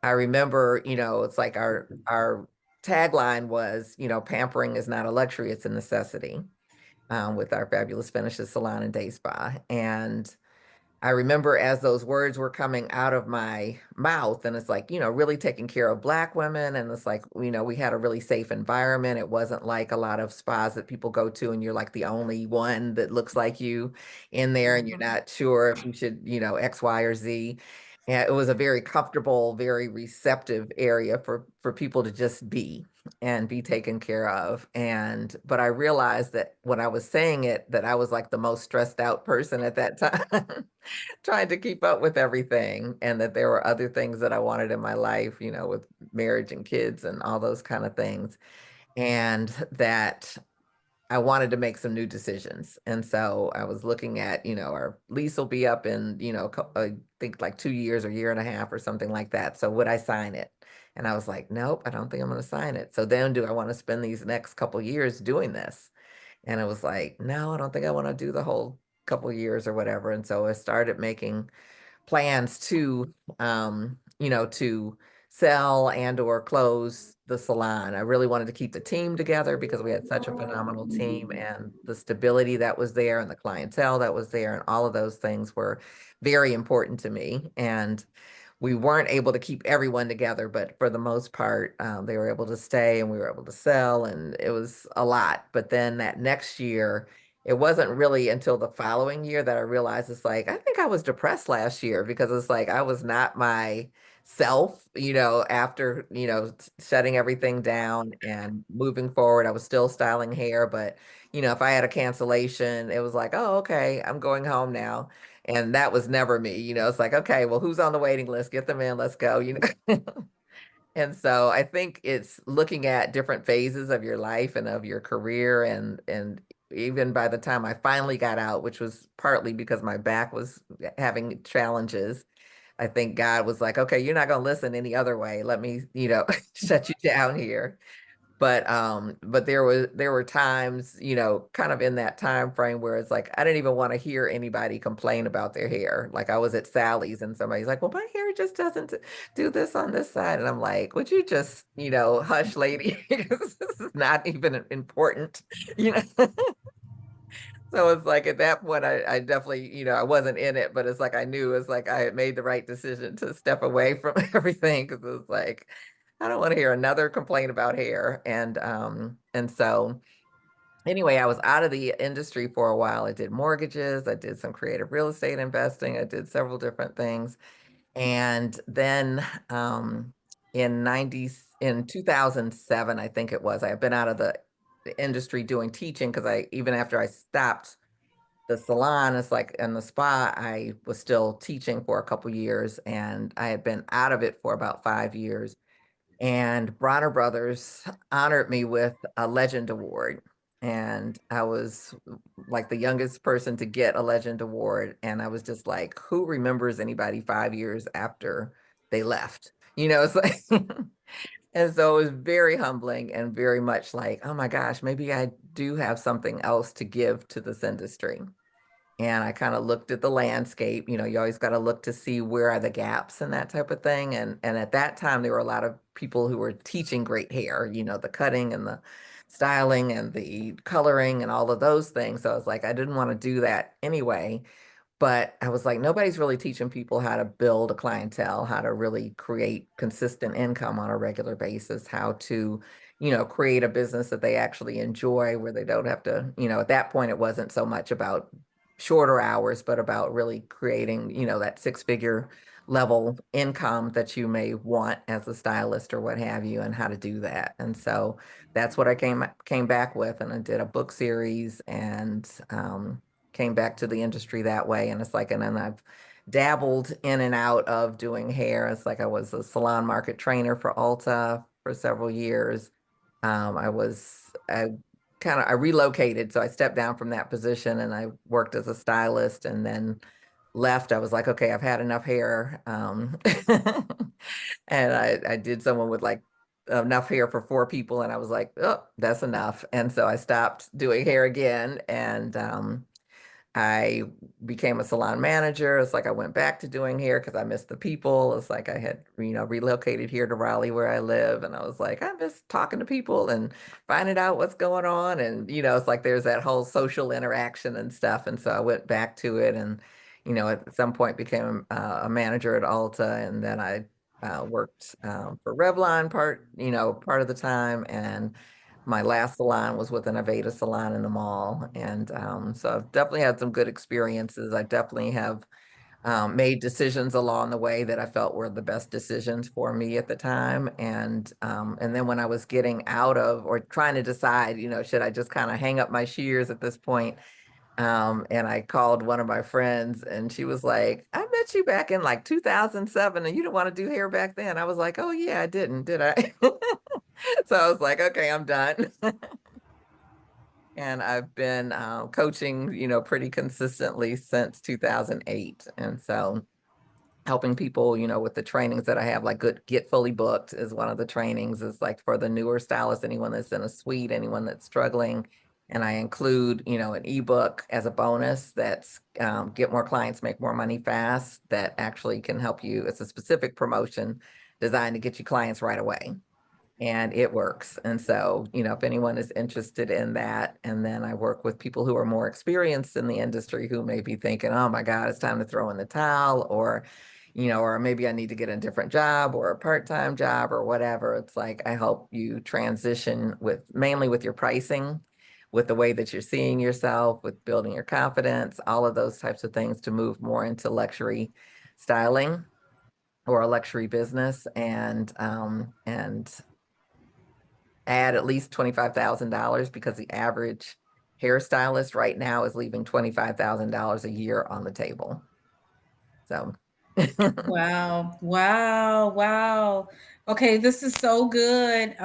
I remember, it's like our tagline was, pampering is not a luxury, it's a necessity, with our Fabulous Finishes salon and day spa. And I remember as those words were coming out of my mouth, and it's like, really taking care of Black women. And it's like, we had a really safe environment. It wasn't like a lot of spas that people go to, and you're like the only one that looks like you in there, and you're Mhm. not sure if you should, X, Y, or Z. And it was a very comfortable, very receptive area for people to just be and be taken care of. But I realized that when I was saying it, that I was like the most stressed out person at that time. Trying to keep up with everything, and that there were other things that I wanted in my life, with marriage and kids and all those kind of things. And that I wanted to make some new decisions. And so I was looking at, our lease will be up in, I think like 2 years or year and a half or something like that. So would I sign it? And I was like, nope, I don't think I'm going to sign it. So then do I want to spend these next couple years doing this? And it was like, no, I don't think I want to do the whole couple years or whatever. And so I started making plans to sell and or close the salon. I really wanted to keep the team together because we had such a phenomenal team, and the stability that was there and the clientele that was there and all of those things were very important to me. And we weren't able to keep everyone together, but for the most part, they were able to stay and we were able to sell, and it was a lot. But then that next year, it wasn't really until the following year that I realized it's like, I think I was depressed last year because it's like I was not myself, after, shutting everything down and moving forward. I was still styling hair, but, if I had a cancellation, it was like, oh, okay, I'm going home now. And that was never me. It's like, okay, well, who's on the waiting list? Get them in, let's go. And so I think it's looking at different phases of your life and of your career, and even by the time I finally got out, which was partly because my back was having challenges, I think God was like, okay, you're not going to listen any other way. Let me, shut you down here. But there were times, kind of in that time frame where it's like I didn't even want to hear anybody complain about their hair. Like I was at Sally's and somebody's like, well, my hair just doesn't do this on this side. And I'm like, would you just, hush, lady? This is not even important, you know. So it's like at that point, I definitely, I wasn't in it, but it's like I knew it's like I had made the right decision to step away from everything because it was like, I don't want to hear another complaint about hair. And so anyway, I was out of the industry for a while. I did mortgages, I did some creative real estate investing, I did several different things. And then in 2007, I think it was, I had been out of the industry doing teaching because I even after I stopped the salon, it's like in the spa, I was still teaching for a couple years and I had been out of it for about 5 years. And Bronner Brothers honored me with a Legend Award. And I was like the youngest person to get a Legend Award. And I was just like, who remembers anybody 5 years after they left? It's like, and so it was very humbling and very much like, oh my gosh, maybe I do have something else to give to this industry. And I kind of looked at the landscape. You always got to look to see where are the gaps and that type of thing. And at that time, there were a lot of people who were teaching great hair, the cutting and the styling and the coloring and all of those things. So I was like, I didn't want to do that anyway. But I was like, nobody's really teaching people how to build a clientele, how to really create consistent income on a regular basis, how to, create a business that they actually enjoy where they don't have to, at that point, it wasn't so much about shorter hours, but about really creating, that six-figure level income that you may want as a stylist or what have you, and how to do that. And so that's what I came back with, and I did a book series and came back to the industry that way. And it's like, and then I've dabbled in and out of doing hair. It's like I was a salon market trainer for Ulta for several years. I I relocated, so I stepped down from that position and I worked as a stylist and then left. I was like, okay, I've had enough hair. And I did someone with like enough hair for four people, and I was like, oh, that's enough. And so I stopped doing hair again, and I became a salon manager. It's like I went back to doing hair because I missed the people. It's like I had, relocated here to Raleigh where I live. And I was like, I miss talking to people and finding out what's going on. And, it's like there's that whole social interaction and stuff. And so I went back to it and, at some point became a manager at Ulta. And then I worked for Revlon part of the time. And my last salon was with an Aveda salon in the mall. And so I've definitely had some good experiences. I definitely have made decisions along the way that I felt were the best decisions for me at the time. And then when I was getting out of or trying to decide, should I just kind of hang up my shears at this point? And I called one of my friends and she was like, I met you back in like 2007 and you didn't want to do hair back then. I was like, oh yeah, I didn't, did I? So I was like, okay, I'm done. And I've been coaching, pretty consistently since 2008. And so helping people, with the trainings that I have, like good Get Fully Booked is one of the trainings, is like for the newer stylists, anyone that's in a suite, anyone that's struggling. And I include, an ebook as a bonus that's Get More Clients, Make More Money Fast, that actually can help you. It's a specific promotion designed to get you clients right away, and it works. And so, if anyone is interested in that, and then I work with people who are more experienced in the industry who may be thinking, oh my God, it's time to throw in the towel, or, or maybe I need to get a different job or a part-time job or whatever. It's like I help you transition with mainly with your pricing, with the way that you're seeing yourself, with building your confidence, all of those types of things to move more into luxury styling or a luxury business and add at least $25,000 because the average hairstylist right now is leaving $25,000 a year on the table. So, Wow. Wow. Wow. Okay, this is so good.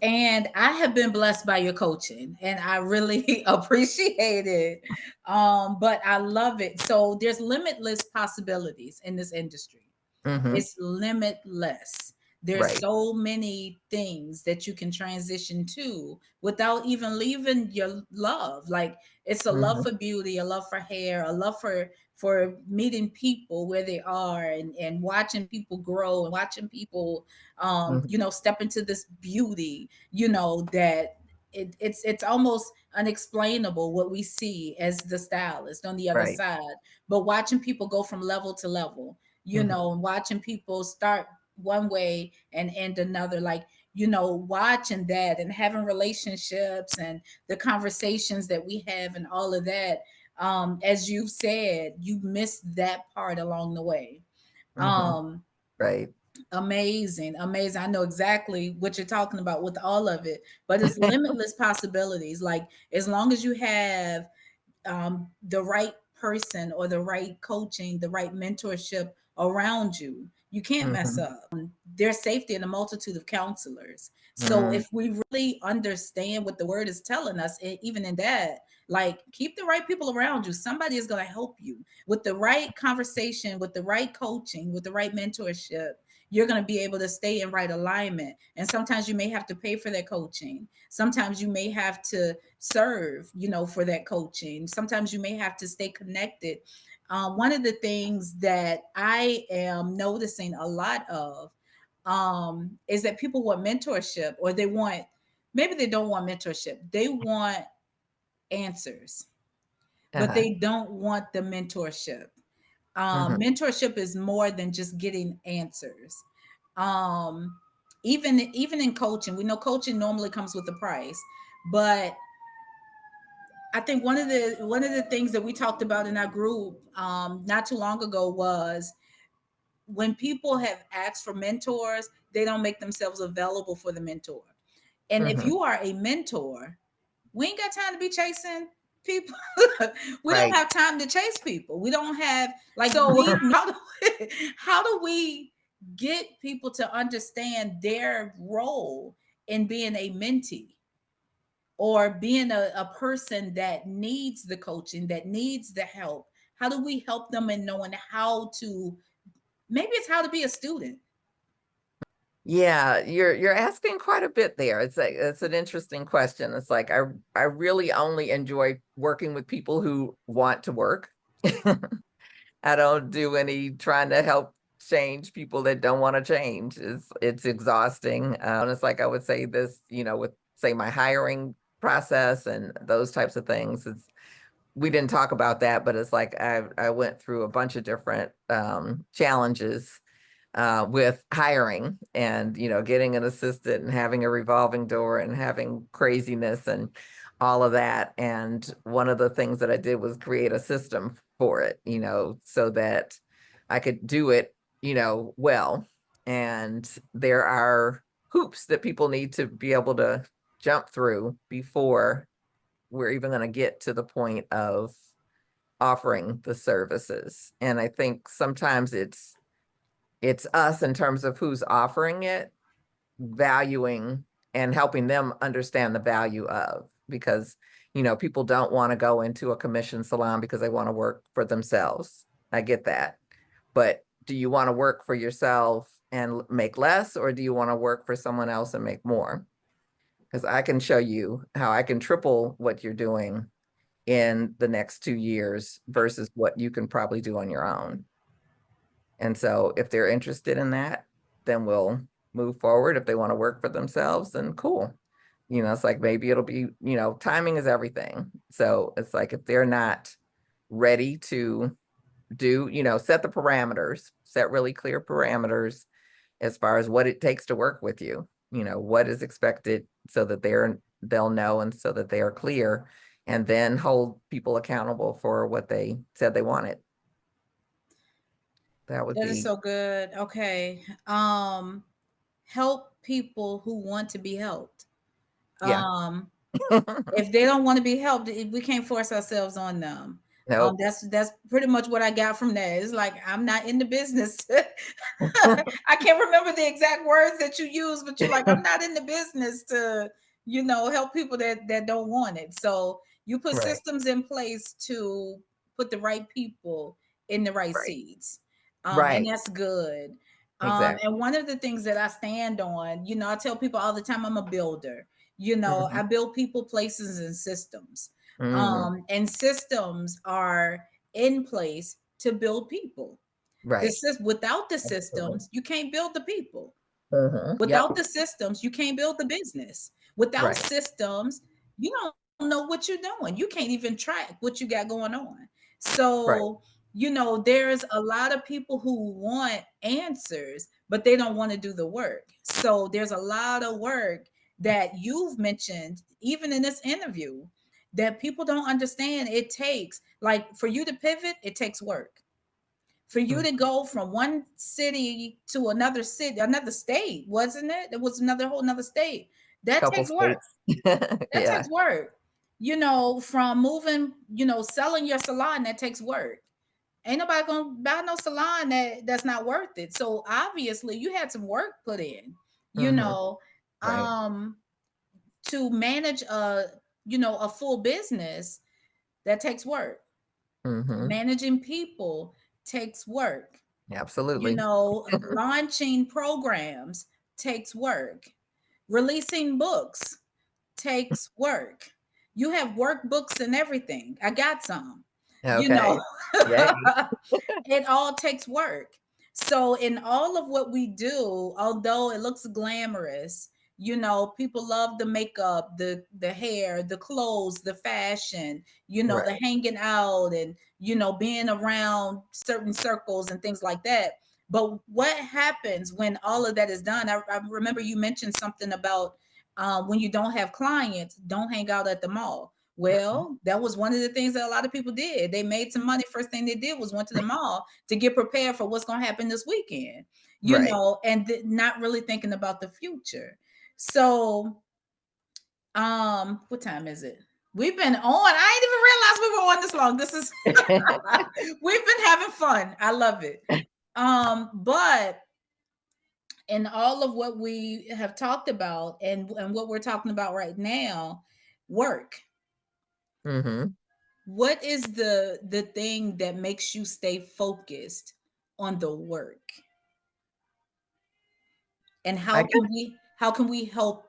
And I have been blessed by your coaching and I really appreciate it. But I love it. So there's limitless possibilities in this industry. hmm It's limitless. There's right. so many things that you can transition to without even leaving your love. Like it's a love hmm for beauty, a love for hair, a love for meeting people where they are and watching people grow and watching people hmm step into this beauty, that it's almost unexplainable what we see as the stylist on the other Right. side. But watching people go from level to level, hmm and watching people start one way and end another, like, watching that and having relationships and the conversations that we have and all of that. As you've said, you missed that part along the way. hmm um Right. Amazing, amazing. I know exactly what you're talking about with all of it, but it's limitless possibilities. Like, as long as you have the right person or the right coaching, the right mentorship around you, you can't mess hmm up. There's safety in a multitude of counselors. So hmm if we really understand what the word is telling us, even in that, like, keep the right people around you. Somebody is going to help you with the right conversation, with the right coaching, with the right mentorship. You're going to be able to stay in right alignment. And sometimes you may have to pay for that coaching. Sometimes you may have to serve, for that coaching. Sometimes you may have to stay connected. One of the things that I am noticing a lot of is that people want mentorship, or maybe they don't want mentorship. They want answers, but Uh-huh. they don't want the mentorship. hmm Mentorship is more than just getting answers. Um, even in coaching, we know coaching normally comes with a price, but I think one of the things that we talked about in our group not too long ago was when people have asked for mentors, they don't make themselves available for the mentor. And if hmm you are a mentor, we ain't got time to be chasing people. We don't Right. have time to chase people. We don't have, like, we how do we get people to understand their role in being a mentee, or being a person that needs the coaching, that needs the help? How do we help them in knowing how to, maybe it's how to be a student? Yeah, you're asking quite a bit there. It's an interesting question. It's like I really only enjoy working with people who want to work. I don't do any trying to help change people that don't want to change. It's exhausting. It's like I would say this, with say my hiring process and those types of things. We didn't talk about that, but it's like I went through a bunch of different challenges with hiring and getting an assistant and having a revolving door and having craziness and all of that. And one of the things that I did was create a system for it, so that I could do it, well. And there are hoops that people need to be able to jump through before we're even going to get to the point of offering the services. And I think sometimes it's us in terms of who's offering it, valuing and helping them understand the value of, because people don't want to go into a commission salon because they want to work for themselves. I get that. But do you want to work for yourself and make less, or do you want to work for someone else and make more? Because I can show you how I can triple what you're doing in the next 2 years versus what you can probably do on your own. And so if they're interested in that, then we'll move forward. If they want to work for themselves, then cool. It's like maybe it'll be, timing is everything. So it's like if they're not ready to set the parameters, set really clear parameters as far as what it takes to work with you, what is expected so that they'll know and so that they are clear, and then hold people accountable for what they said they wanted. That would That is be, so good. Okay. Help people who want to be helped. yeah. Um, if they don't want to be helped, we can't force ourselves on them. Nope. That's pretty much what I got from that. It's like I'm not in the business. I can't remember the exact words that you use, but you're like, I'm not in the business to, help people that don't want it. So you put Right. systems in place to put the right people in the right Right. seats. And Right. that's good. And Exactly. one of the things that I stand on, I tell people all the time, I'm a builder. Hmm. I build people, places, and systems. Hmm. And systems are in place to build people. Right. Without the Absolutely. systems, you can't build the people. Yep. Without the systems, you can't build the business. Without Right. systems, you don't know what you're doing. You can't even track what you got going on. Right. So, there's a lot of people who want answers, but they don't want to do the work. So, there's a lot of work that you've mentioned, even in this interview, that people don't understand. It takes, like, for you to pivot, it takes work. For you Mm. to go from one city to another city, another state, wasn't it? It was another whole another state. That Couple takes work. states. That Yeah. takes work. From moving, selling your salon, that takes work. Ain't nobody gonna buy no salon that's not worth it. So obviously you had some work put in, you Hmm. know, Right. um, to manage a full business, that takes work. Hmm. Managing people takes work. Absolutely. Launching programs takes work. Releasing books takes work. You have workbooks and everything. I got some. You know, Okay. Yay. it all takes work. So, in all of what we do, although it looks glamorous, people love the makeup, the hair, the clothes, the fashion, the Right. hanging out and being around certain circles and things like that. But what happens when all of that is done? I remember you mentioned something about when you don't have clients, don't hang out at the mall. Mhm. Well, that was one of the things that a lot of people did. They made some money. First thing they did was went to the mall to get prepared for what's going to happen this weekend, Right. and not really thinking about the future. So, what time is it? We've been on. I didn't even realize we were on this long. This is we've been having fun. I love it. But in all of what we have talked about and what we're talking about right now, work. Hmm. What is the thing that makes you stay focused on the work? And I how can we help,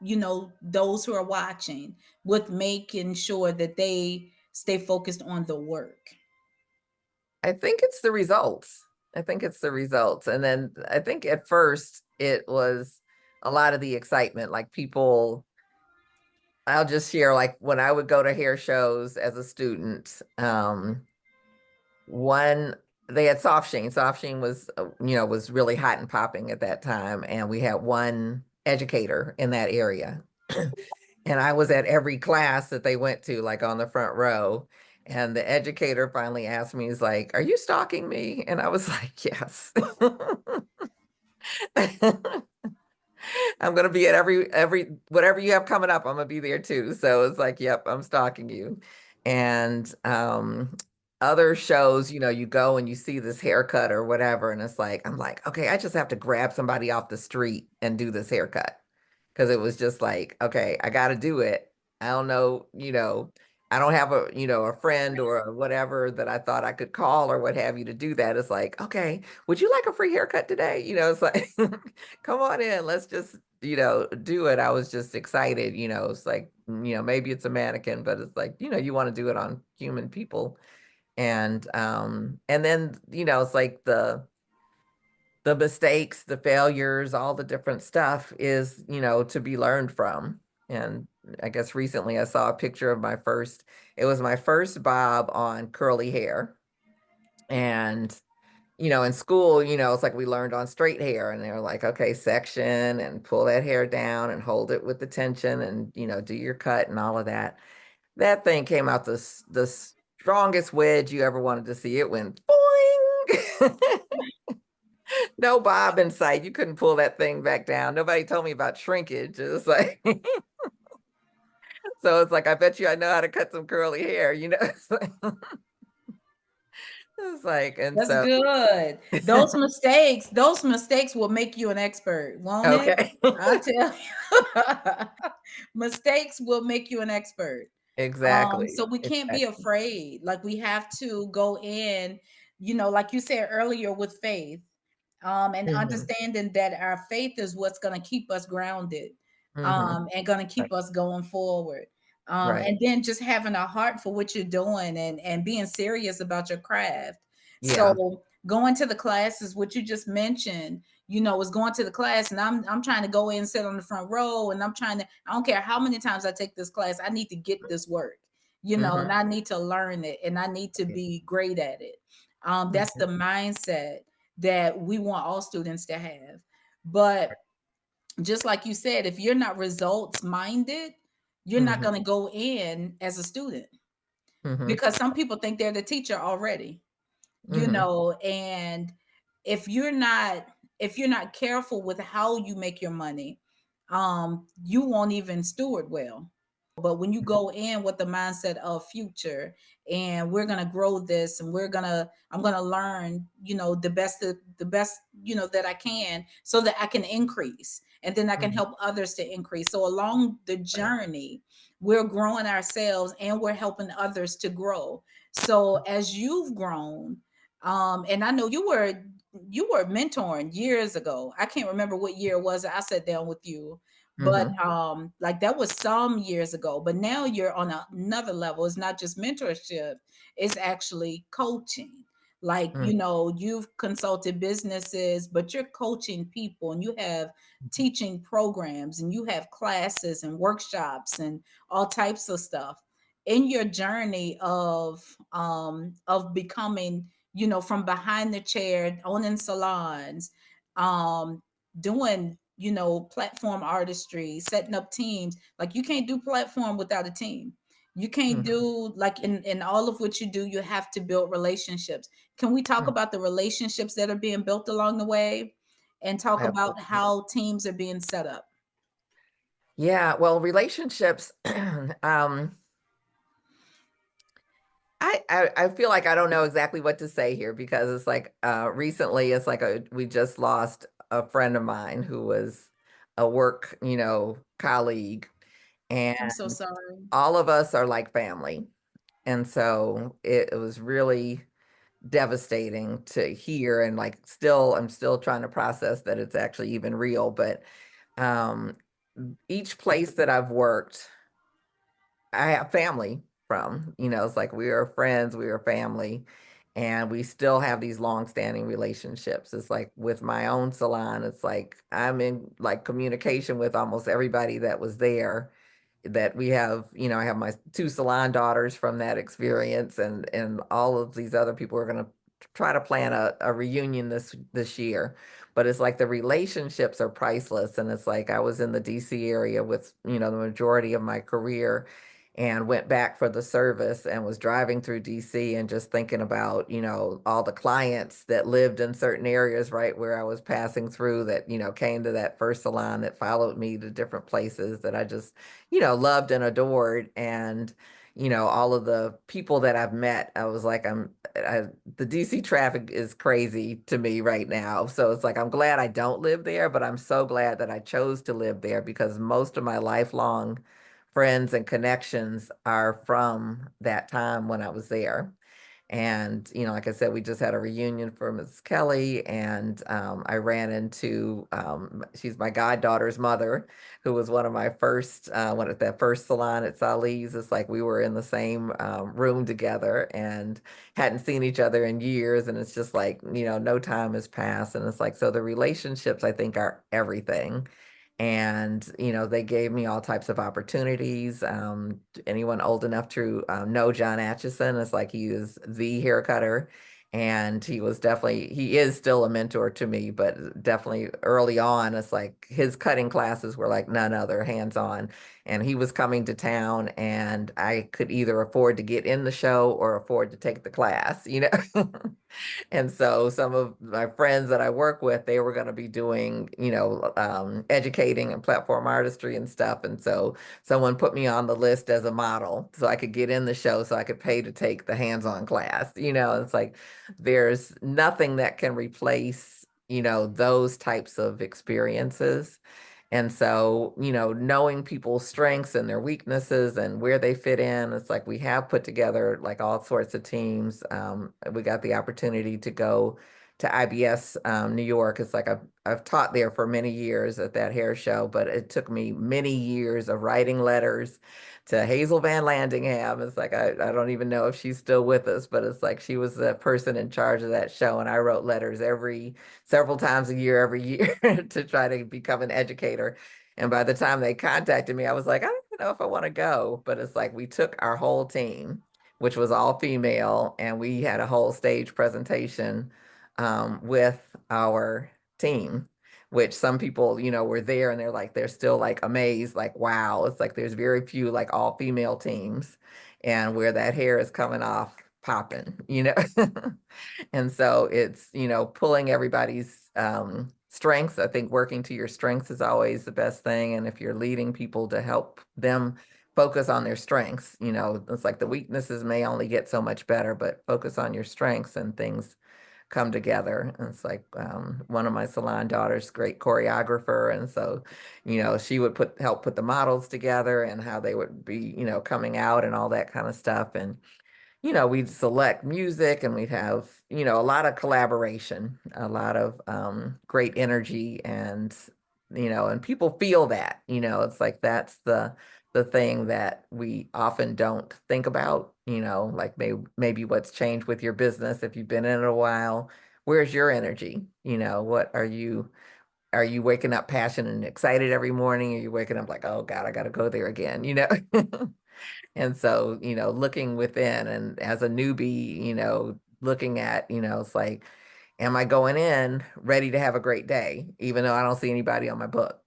those who are watching with making sure that they stay focused on the work? I think it's the results. I think it's the results. And then I think at first it was a lot of the excitement. Like people, I'll just share, like when I would go to hair shows as a student, one, they had soft sheen. Soft sheen was really hot and popping at that time. And we had one educator in that area. And I was at every class that they went to, like on the front row. And the educator finally asked me, he's like, "Are you stalking me?" And I was like, "Yes." I'm gonna be at every whatever you have coming up, I'm gonna be there too. So it's like, yep, I'm stalking you. And other shows, you go and you see this haircut or whatever, and it's like, I'm like, okay, I just have to grab somebody off the street and do this haircut because it was just like, okay, I got to do it. I don't know, I don't have a friend or a whatever that I thought I could call or what have you to do that. It's like, okay, would you like a free haircut today? It's like, come on in, let's just, do it. I was just excited, it's like, maybe it's a mannequin, but it's like, you want to do it on human people. And then, it's like the mistakes, the failures, all the different stuff is, to be learned from. And I guess recently I saw a picture of it was my first bob on curly hair. And in school, it's like we learned on straight hair, and they were like, okay, section and pull that hair down and hold it with the tension and, do your cut and all of that. That thing came out the strongest wedge you ever wanted to see. It went boing. No bob in sight. You couldn't pull that thing back down. Nobody told me about shrinkage. It was like, so it's like, I bet you I know how to cut some curly hair, It's like, and That's so, good. Those mistakes will make you an expert, won't it? okay. I tell you, mistakes will make you an expert. Exactly. So we can't be Exactly. afraid. Like we have to go in, like you said earlier with faith, and Hmm. understanding that our faith is what's going to keep us grounded, Hmm. and going to Right. keep us going forward. Right. And then just having a heart for what you're doing and being serious about your craft. Yeah. So going to the classes, what you just mentioned, is going to the class, and I'm trying to go in and sit on the front row, and I don't care how many times I take this class, I need to get this work, and Hmm. I need to learn it, and I need to be great at it. That's the Hmm. mindset that we want all students to have. But just like you said, if you're not results minded, you're not Hmm. going to go in as a student, Hmm. because some people think they're the teacher already, Hmm. and if you're not if you're not careful with how you make your money, you won't even steward well. But when you go in with the mindset of future, and we're gonna grow this, and I'm gonna learn, the best, that I can, so that I can increase, and then I can Hmm. help others to increase. So along the Right. journey, we're growing ourselves and we're helping others to grow. So as you've grown, and I know you were mentoring years ago. I can't remember what year it was that I sat down with you, but Hmm. like that was some years ago. But now you're on another level. It's not just mentorship, it's actually coaching. Like, Hmm. you've consulted businesses, but you're coaching people, and you have teaching programs, and you have classes and workshops and all types of stuff in your journey of becoming, from behind the chair, owning salons, um, doing, platform artistry, setting up teams. Like you can't do platform without a team. You can't Hmm. do, like, in all of what you do, you have to build relationships. Can we talk Hmm. about the relationships that are being built along the way, and talk about Absolutely. how teams are being set up? Yeah. Well, relationships, I feel like I don't know exactly what to say here because it's like recently it's like we just lost a friend of mine who was a work, colleague, and I'm so sorry. all of us are like family. And so it was really devastating to hear, and like I'm still trying to process that it's actually even real, but um each place that I've worked I have family from. It's like we are friends, we are family, and we still have these long-standing relationships. It's like with my own salon, it's like I'm in like communication with almost everybody that was there. That we have, I have my two salon daughters from that experience, and all of these other people are going to try to plan a reunion this year. But it's like the relationships are priceless, and it's like I was in the DC area with, the majority of my career, and went back for the service and was driving through DC and just thinking about, all the clients that lived in certain areas right where I was passing through that, came to that first salon, that followed me to different places that I just, loved and adored. And, all of the people that I've met, I was like, the DC traffic is crazy to me right now. So it's like, I'm glad I don't live there, but I'm so glad that I chose to live there because most of my lifelong friends and connections are from that time when I was there. And, like I said, we just had a reunion for Miss Kelly, and I ran into, she's my goddaughter's mother, who was one of my first, one at that first salon at Sally's. It's like we were in the same room together and hadn't seen each other in years. And it's just like, no time has passed. And it's like, so the relationships, I think, are everything. And they gave me all types of opportunities. Anyone old enough to know John Atchison, it's like he is the hair cutter, And he is still a mentor to me, but definitely early on, it's like his cutting classes were like none other, hands on. And he was coming to town, and I could either afford to get in the show or afford to take the class, you know? And so some of my friends that I work with, they were going to be doing, educating and platform artistry and stuff. And so someone put me on the list as a model so I could get in the show so I could pay to take the hands-on class. It's like there's nothing that can replace, those types of experiences. And so, knowing people's strengths and their weaknesses and where they fit in, it's like we have put together like all sorts of teams. We got the opportunity to go to IBS, New York. It's like I've taught there for many years at that hair show, but it took me many years of writing letters to Hazel Van Landingham. It's like I don't even know if she's still with us, but it's like she was the person in charge of that show, and I wrote letters several times a year, every year to try to become an educator. And by the time they contacted me, I was like, I don't even know if I want to go. But it's like we took our whole team, which was all female, and we had a whole stage presentation with our team, which some people, were there and they're still like amazed, like, wow, it's like there's very few like all female teams and where that hair is coming off popping, And so it's, pulling everybody's strengths. I think working to your strengths is always the best thing. And if you're leading people to help them focus on their strengths, it's like the weaknesses may only get so much better, but focus on your strengths and things come together. And it's like one of my salon daughters, great choreographer. And so, she would help put the models together and how they would be, coming out and all that kind of stuff. And we'd select music and we'd have, a lot of collaboration, a lot of great energy and, and people feel that, it's like that's the thing that we often don't think about, like maybe what's changed with your business if you've been in it a while. Where's your energy? What are you waking up passionate and excited every morning? Are you waking up like, oh God, I got to go there again? And so, looking within and as a newbie, looking at, it's like, am I going in ready to have a great day, even though I don't see anybody on my book?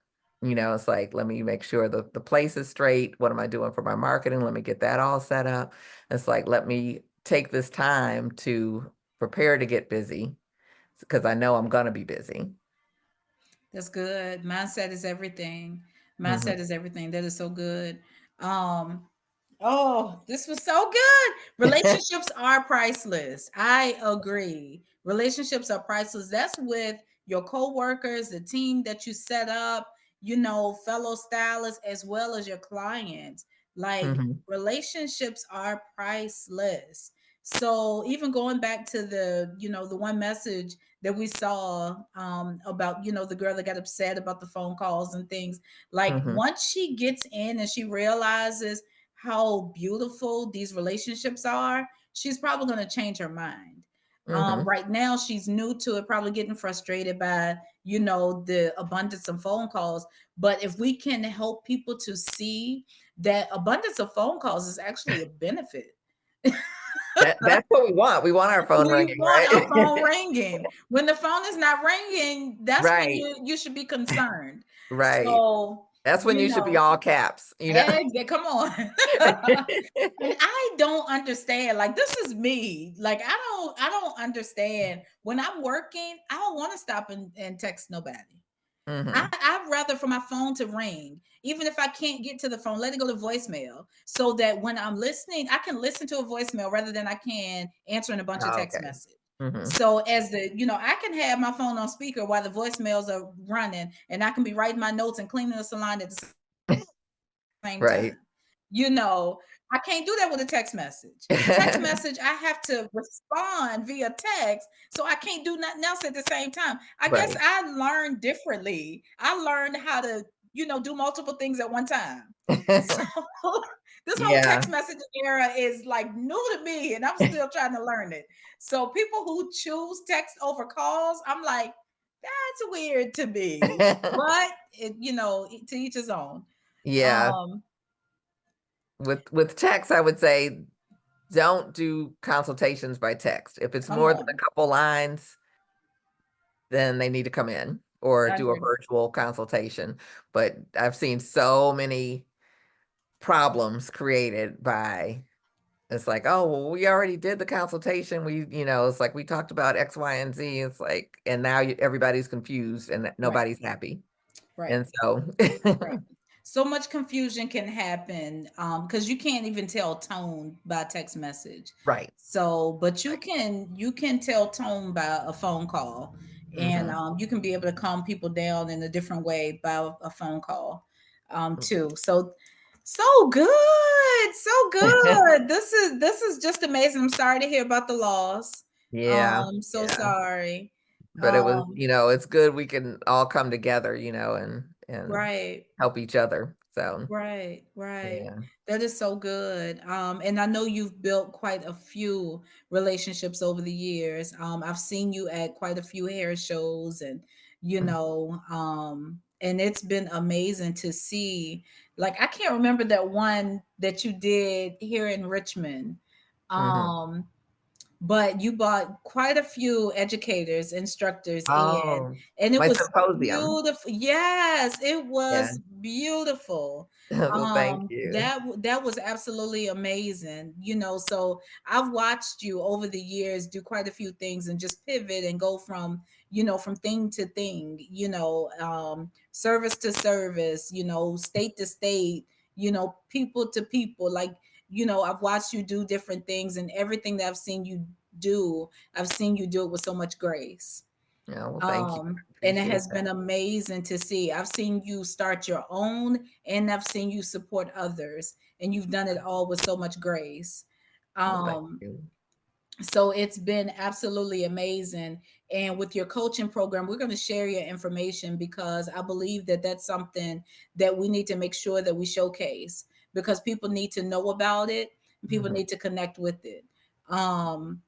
It's like, let me make sure the place is straight. What am I doing for my marketing? Let me get that all set up. It's like, let me take this time to prepare to get busy because I know I'm going to be busy. That's good. Mindset is everything. Mindset Hmm. is everything. That is so good. Um, Oh, this was so good. Relationships are priceless. I agree. Relationships are priceless. That's with your coworkers, the team that you set up, fellow stylists, as well as your clients. Like Hmm. relationships are priceless. So even going back to the one message that we saw about, the girl that got upset about the phone calls and things, like Hmm. once she gets in and she realizes how beautiful these relationships are, she's probably going to change her mind. Hmm. Right now, she's new to it, probably getting frustrated by, the abundance of phone calls. But if we can help people to see that abundance of phone calls is actually a benefit. That's what we want. We want our phone We ringing, want our right? phone ringing. When the phone is not ringing, that's when Right. you should be concerned. Right. So, That's when you you should be know, all caps. come on. And I don't understand. Like this is me. Like I don't understand. When I'm working, I don't want to stop and text nobody. Hmm. I'd rather for my phone to ring, even if I can't get to the phone, let it go to voicemail, so that when I'm listening, I can listen to a voicemail rather than I can answering a bunch of text Okay. message. Hmm. So as I can have my phone on speaker while the voicemails are running, and I can be writing my notes and cleaning the salon at the same Right. time. You know, I can't do that with a text message. Text message, I have to respond via text, so I can't do nothing else at the same time. I guess Right. I learned differently. I learned how to, do multiple things at one time. So this whole Yeah. text messaging era is like new to me, and I'm still trying to learn it. So people who choose text over calls, I'm like, that's weird to me. But to each his own. Yeah. Um, With text, I would say don't do consultations by text. If it's Come more than a on. couple lines, then they need to come in or I do a agree. virtual consultation. But I've seen so many problems created by it's like, oh, well, we already did the consultation. It's like we talked about X, Y, and Z. It's like, and now everybody's confused and Right. nobody's happy. Right. And so, Right. So much confusion can happen because you can't even tell tone by text message. right, So, but right. you can tell tone by a phone call, and Hmm. you can be able to calm people down in a different way by a phone call, too. So, so good, so good. This is just amazing. I'm sorry to hear about the loss. Yeah, So yeah. sorry. But it was, Um, it's good we can all come together, and right. help each other. So, Right, right. yeah. That is so good. And I know you've built quite a few relationships over the years. I've seen you at quite a few hair shows and and it's been amazing to see. Like I can't remember that one that you did here in Richmond. Hmm. Um, but you brought quite a few educators, instructors in, Oh, and it my was symposium. beautiful. Yes, it Yeah. was beautiful. Well, thank you. That was absolutely amazing. So I've watched you over the years do quite a few things and just pivot and go from from thing to thing, service to service, state to state, people to people, like I've watched you do different things, and everything that do, I've seen you do it with so much grace. Yeah, well, thank you. I And it appreciate has that. been amazing to see. I've seen you start your own, and I've seen you support others, and you've done it all with so much grace. Well, thank Um, you. so it's been absolutely amazing. And with your coaching program, we're going to share your information because I believe that that's something that we need to make sure that we showcase because people need to know about it and people Hmm. need to connect with it. Um,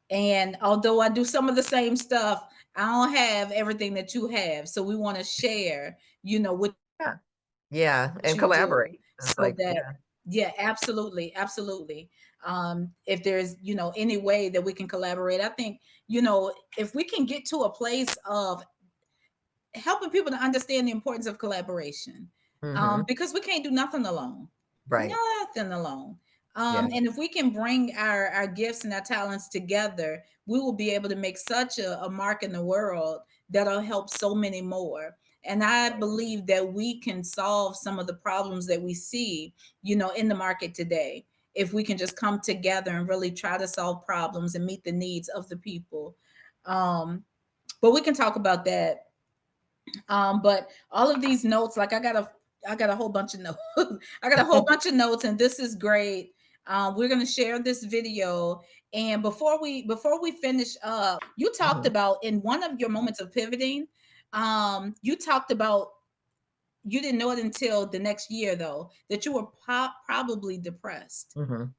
and although I do some of the same stuff, I don't have everything that you have. So we want to share, what Yeah. Yeah. And you do collaborate. It's so like, that, yeah. yeah, absolutely, absolutely. If there's any way that we can collaborate, I think if we can get to a place of helping people to understand the importance of collaboration, Hmm. because we can't do nothing alone, Right. nothing alone. Yeah. And if we can bring our gifts and our talents together, we will be able to make such a mark in the world that'll help so many more. And I believe that we can solve some of the problems that we see, in the market today, if we can just come together and really try to solve problems and meet the needs of the people. Um, but we can talk about that. But all of these notes, like I got a whole bunch of notes. I got a whole bunch of notes, and this is great. We're gonna share this video. And before we finish up, you talked Mhm. about in one of your moments of pivoting, you talked about you didn't know it until the next year though that you were probably depressed. Mhm.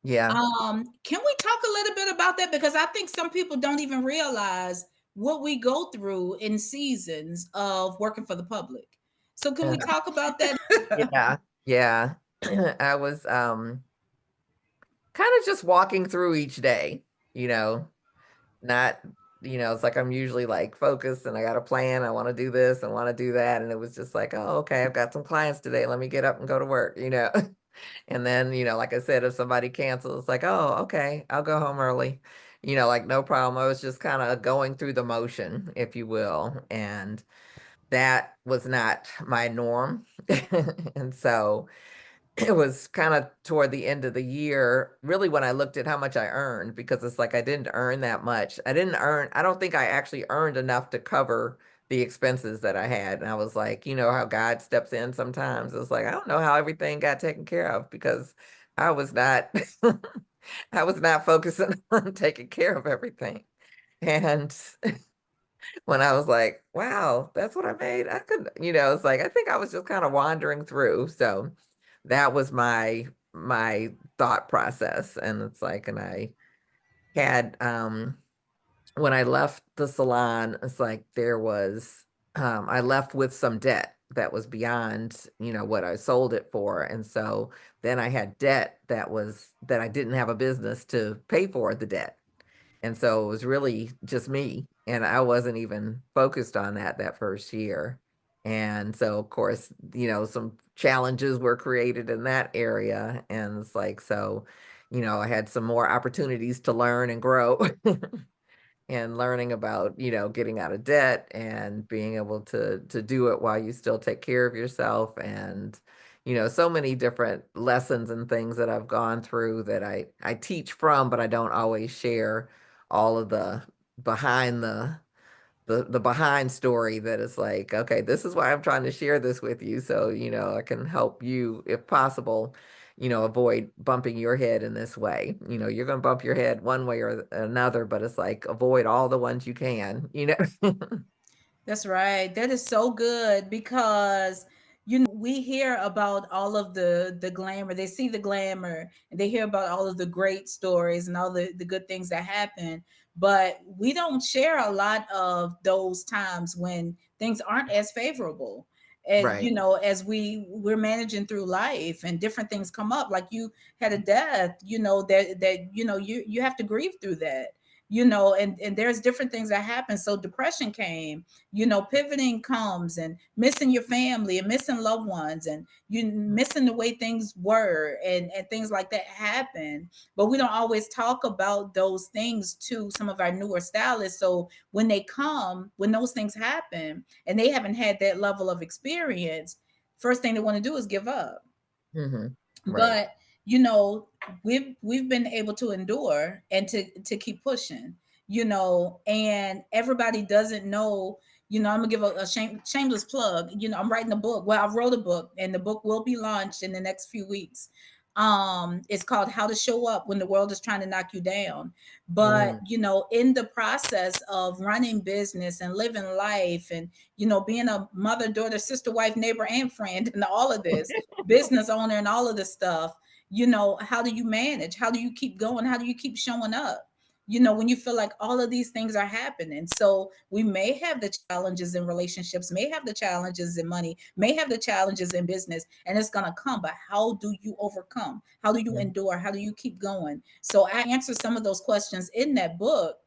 Yeah. Can we talk a little bit about that? Because I think some people don't even realize what we go through in seasons of working for the public. So can we Yeah. talk about that? Yeah. Yeah. I was kind of just walking through each day, you know, not, it's like I'm usually like focused and I got a plan. I want to do this, I want to do that. And it was just like, oh, okay, I've got some clients today. Let me get up and go to work. And then, like I said, if somebody cancels, it's like, oh, okay, I'll go home early. Like no problem. I was just kind of going through the motion, if you will. And that was not my norm. And so it was kind of toward the end of the year, really when I looked at how much I earned, because it's like I didn't earn that much. I don't think I actually earned enough to cover the expenses that I had. And I was like, how God steps in sometimes. It's like, I don't know how everything got taken care of because I was not, I was not focusing on taking care of everything. And when I was like, wow, that's what I made. I could, it's like I think I was just kind of wandering through. So that was my thought process. And it's like, and I had when I left the salon, it's like I left with some debt that was beyond, what I sold it for. And so then I had debt that I didn't have a business to pay for the debt. And so it was really just me, and I wasn't even focused on that first year. And so, of course, some challenges were created in that area. And it's like, so, I had some more opportunities to learn and grow and learning about, getting out of debt and being able to do it while you still take care of yourself. And, so many different lessons and things that I've gone through that I teach from, but I don't always share all of the behind the behind story that is like, okay, this is why I'm trying to share this with you. So, I can help you if possible, avoid bumping your head in this way. You're going to bump your head one way or another, but it's like avoid all the ones you can. That's right. That is so good because we hear about all of the glamour. They see the glamour and they hear about all of the great stories and all the good things that happen. But we don't share a lot of those times when things aren't as favorable. And Right. as we're managing through life and different things come up, like you had a death, that you have to grieve through that. And there's different things that happen. So depression came, pivoting comes, and missing your family and missing loved ones, and you missing the way things were, and things like that happen. But we don't always talk about those things to some of our newer stylists. So when those things happen and they haven't had that level of experience, first thing they want to do is give up. Hmm. Right. But you know we've been able to endure and to keep pushing, and everybody doesn't know. I'm gonna give a shameless plug. I'm writing a book. Well, I wrote a book, and the book will be launched in the next few weeks. It's called How to Show Up When the World is Trying to Knock You Down. But Mm. in the process of running business and living life, and being a mother, daughter, sister, wife, neighbor, and friend, and all of this, business owner, and all of this stuff, how do you manage? How do you keep going? How do you keep showing up? When you feel like all of these things are happening. So we may have the challenges in relationships, may have the challenges in money, may have the challenges in business, and it's going to come. But how do you overcome? How do you Mm. endure? How do you keep going? So I answer some of those questions in that book.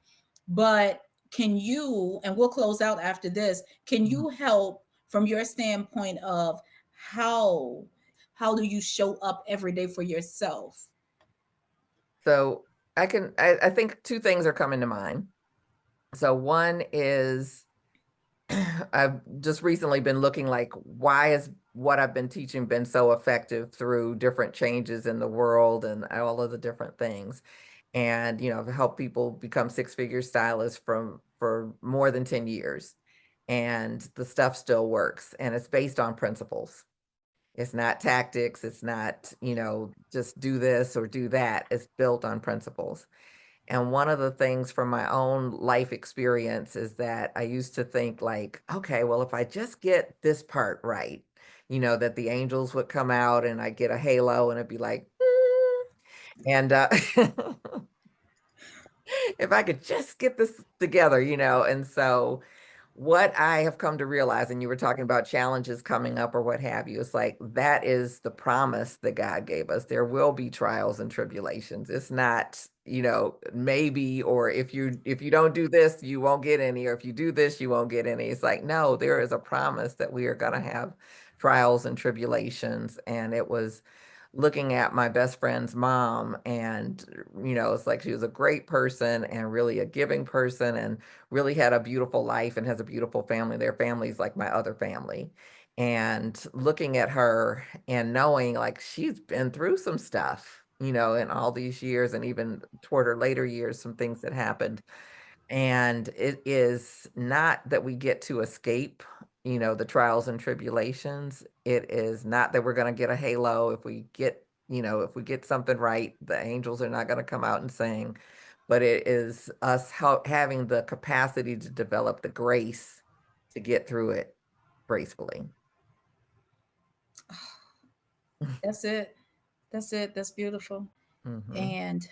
But can you, and we'll close out after this, can Mhm. you help from your standpoint of how how do you show up every day for yourself? So I think two things are coming to mind. So one is I've just recently been looking like, why has what I've been teaching been so effective through different changes in the world and all of the different things. And, I've helped people become six-figure stylists for more than 10 years. And the stuff still works. And it's based on principles. It's not tactics. It's not, just do this or do that. It's built on principles. And one of the things from my own life experience is that I used to think like, okay, well, if I just get this part right, that the angels would come out and I get a halo and it'd be like, and if I could just get this together. And so what I have come to realize, and you were talking about challenges coming up or what have you, it's like that is the promise that God gave us. There will be trials and tribulations. It's not, maybe, or if you don't do this, you won't get any, or if you do this, you won't get any. It's like, no, there is a promise that we are gonna have trials and tribulations. And it was looking at my best friend's mom, and it's like she was a great person and really a giving person and really had a beautiful life and has a beautiful family. Their family's like my other family. And looking at her and knowing like she's been through some stuff, in all these years, and even toward her later years, some things that happened. And it is not that we get to escape, the trials and tribulations. It is not that we're going to get a halo if we get something right, the angels are not going to come out and sing, but it is us having the capacity to develop the grace to get through it gracefully. That's it. That's it. That's beautiful. Hmm. And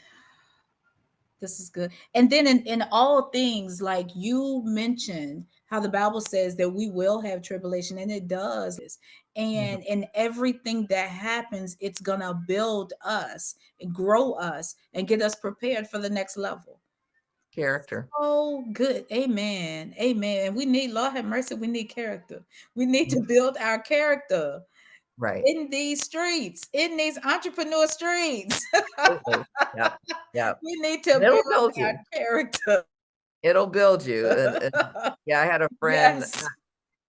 This is good. And then in all things, like you mentioned, how the Bible says that we will have tribulation, and it does. Mhm. And in everything that happens, it's gonna build us and grow us and get us prepared for the next level. Character. Oh, good. Amen. Amen. And we need, Lord have mercy, we need character. We need to Mhm. build our character Right. in these streets, in these entrepreneur streets. Absolutely. Yep. Yep. We need to And it'll build build our you. character. It'll build you. And yeah, I had a friend Yes.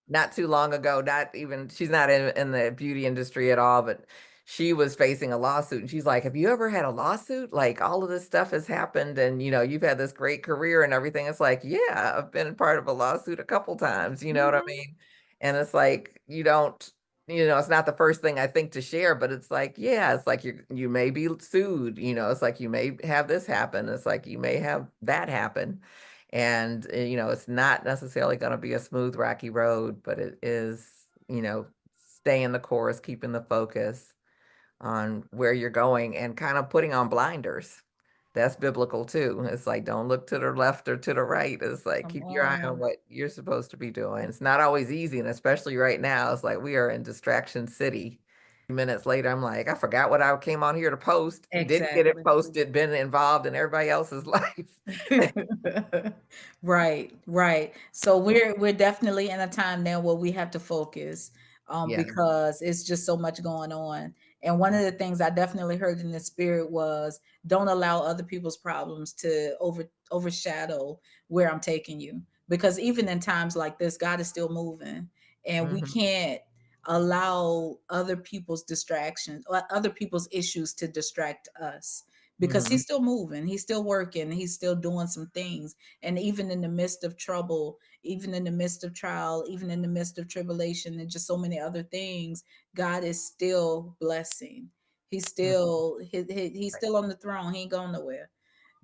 not too long ago, not even she's not in the beauty industry at all, but she was facing a lawsuit and she's like, "Have you ever had a lawsuit? Like all of this stuff has happened and you've had this great career and everything." It's like, "Yeah, I've been part of a lawsuit a couple times." You know what I Mhm. mean? And it's like you don't it's not the first thing I think to share, but it's like, yeah, it's like you may be sued, it's like you may have this happen. It's like you may have that happen. And, it's not necessarily going to be a smooth, rocky road, but it is, staying the course, keeping the focus on where you're going and kind of putting on blinders. That's biblical too. It's like, don't look to the left or to the right. It's like, Come keep your eye on on. what you're supposed to be doing. It's not always easy. And especially right now, it's like we are in distraction city. Minutes later, I'm like, I forgot what I came on here to post, didn't get it Exactly. posted, been involved in everybody else's life. Right, right. So we're definitely in a time now where we have to focus, Yeah. because it's just so much going on. And one of the things I definitely heard in the spirit was, don't allow other people's problems to overshadow where I'm taking you. Because even in times like this, God is still moving, and we Mhm, can't allow other people's distractions or other people's issues to distract us, because mhm, he's still moving, he's still working, he's still doing some things. And even in the midst of trouble, even in the midst of trial, even in the midst of tribulation, and just so many other things, God is still blessing. He's mhm. still he's Right, still on the throne. He ain't going nowhere.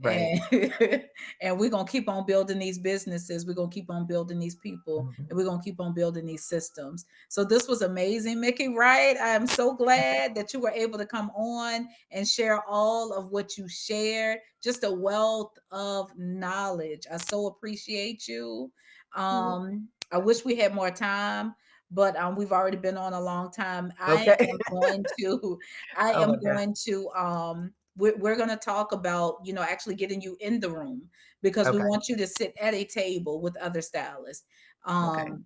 right. And and we're gonna keep on building these businesses, we're gonna keep on building these people, Mhm. and we're gonna keep on building these systems. So this was amazing, Mickey Wright. I am so glad that you were able to come on and share all of what you shared, just a wealth of knowledge. I so appreciate you. Mhm. I wish we had more time, but we've already been on a long time. I Okay. am going to I Oh am my god. going to we're going to talk about, actually getting you in the room, because we Okay, want you to sit at a table with other stylists, okay, um,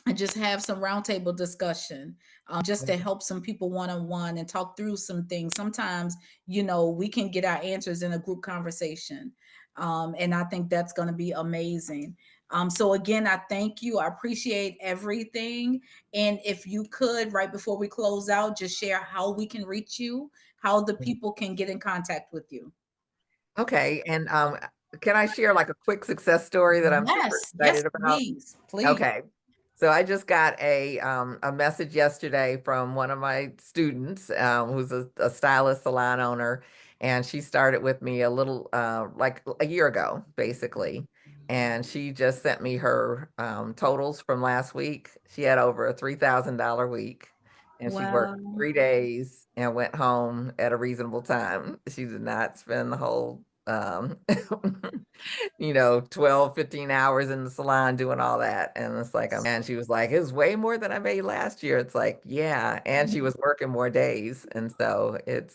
and just have some roundtable discussion, just to okay, help some people one on one and talk through some things. Sometimes, we can get our answers in a group conversation. And I think that's going to be amazing. So, again, I thank you. I appreciate everything. And if you could, right before we close out, just share how we can reach you, how the mhm. people can get in contact with you. Okay, and, can I share, like, a quick success story that I'm super Yes, yes, excited about? please, please. Okay. So I just got a message yesterday from one of my students, who's a stylist salon owner, and she started with me a little, like a year ago, basically. And she just sent me her totals from last week. She had over a $3,000 week, and she worked Wow. 3 days and went home at a reasonable time. She did not spend the whole 12, 15 hours in the salon doing all that. And it's like, and she was like, it was way more than I made last year. It's like, yeah. And she was working more days. And so it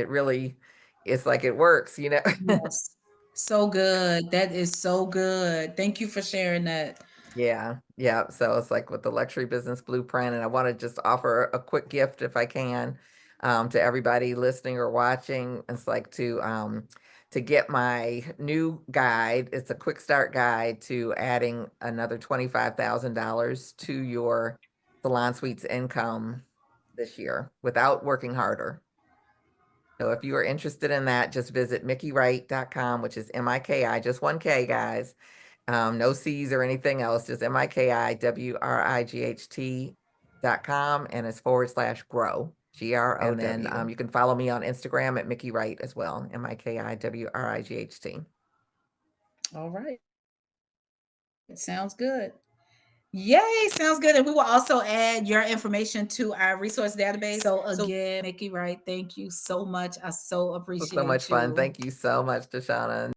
really, it's like it works. Yes. So good. That is so good. Thank you for sharing that. Yeah. Yeah. So it's like with the luxury business blueprint. And I want to just offer a quick gift if I can, to everybody listening or watching. It's like to get my new guide. It's a quick start guide to adding another $25,000 to your salon suites income this year without working harder. So if you are interested in that, just visit MikiWright.com, which is MIKI, just one K, guys. No C's or anything else, just MIKIWRIGHT.com, and it's /grow, GROW. And then you can follow me on Instagram at Miki Wright as well, MIKIWRIGHT. All right. It sounds good. Yay, sounds good. And we will also add your information to our resource database. So again, Mickey Wright, thank you so much. I so It was so much appreciate fun. you. Thank you so much, Deshauna.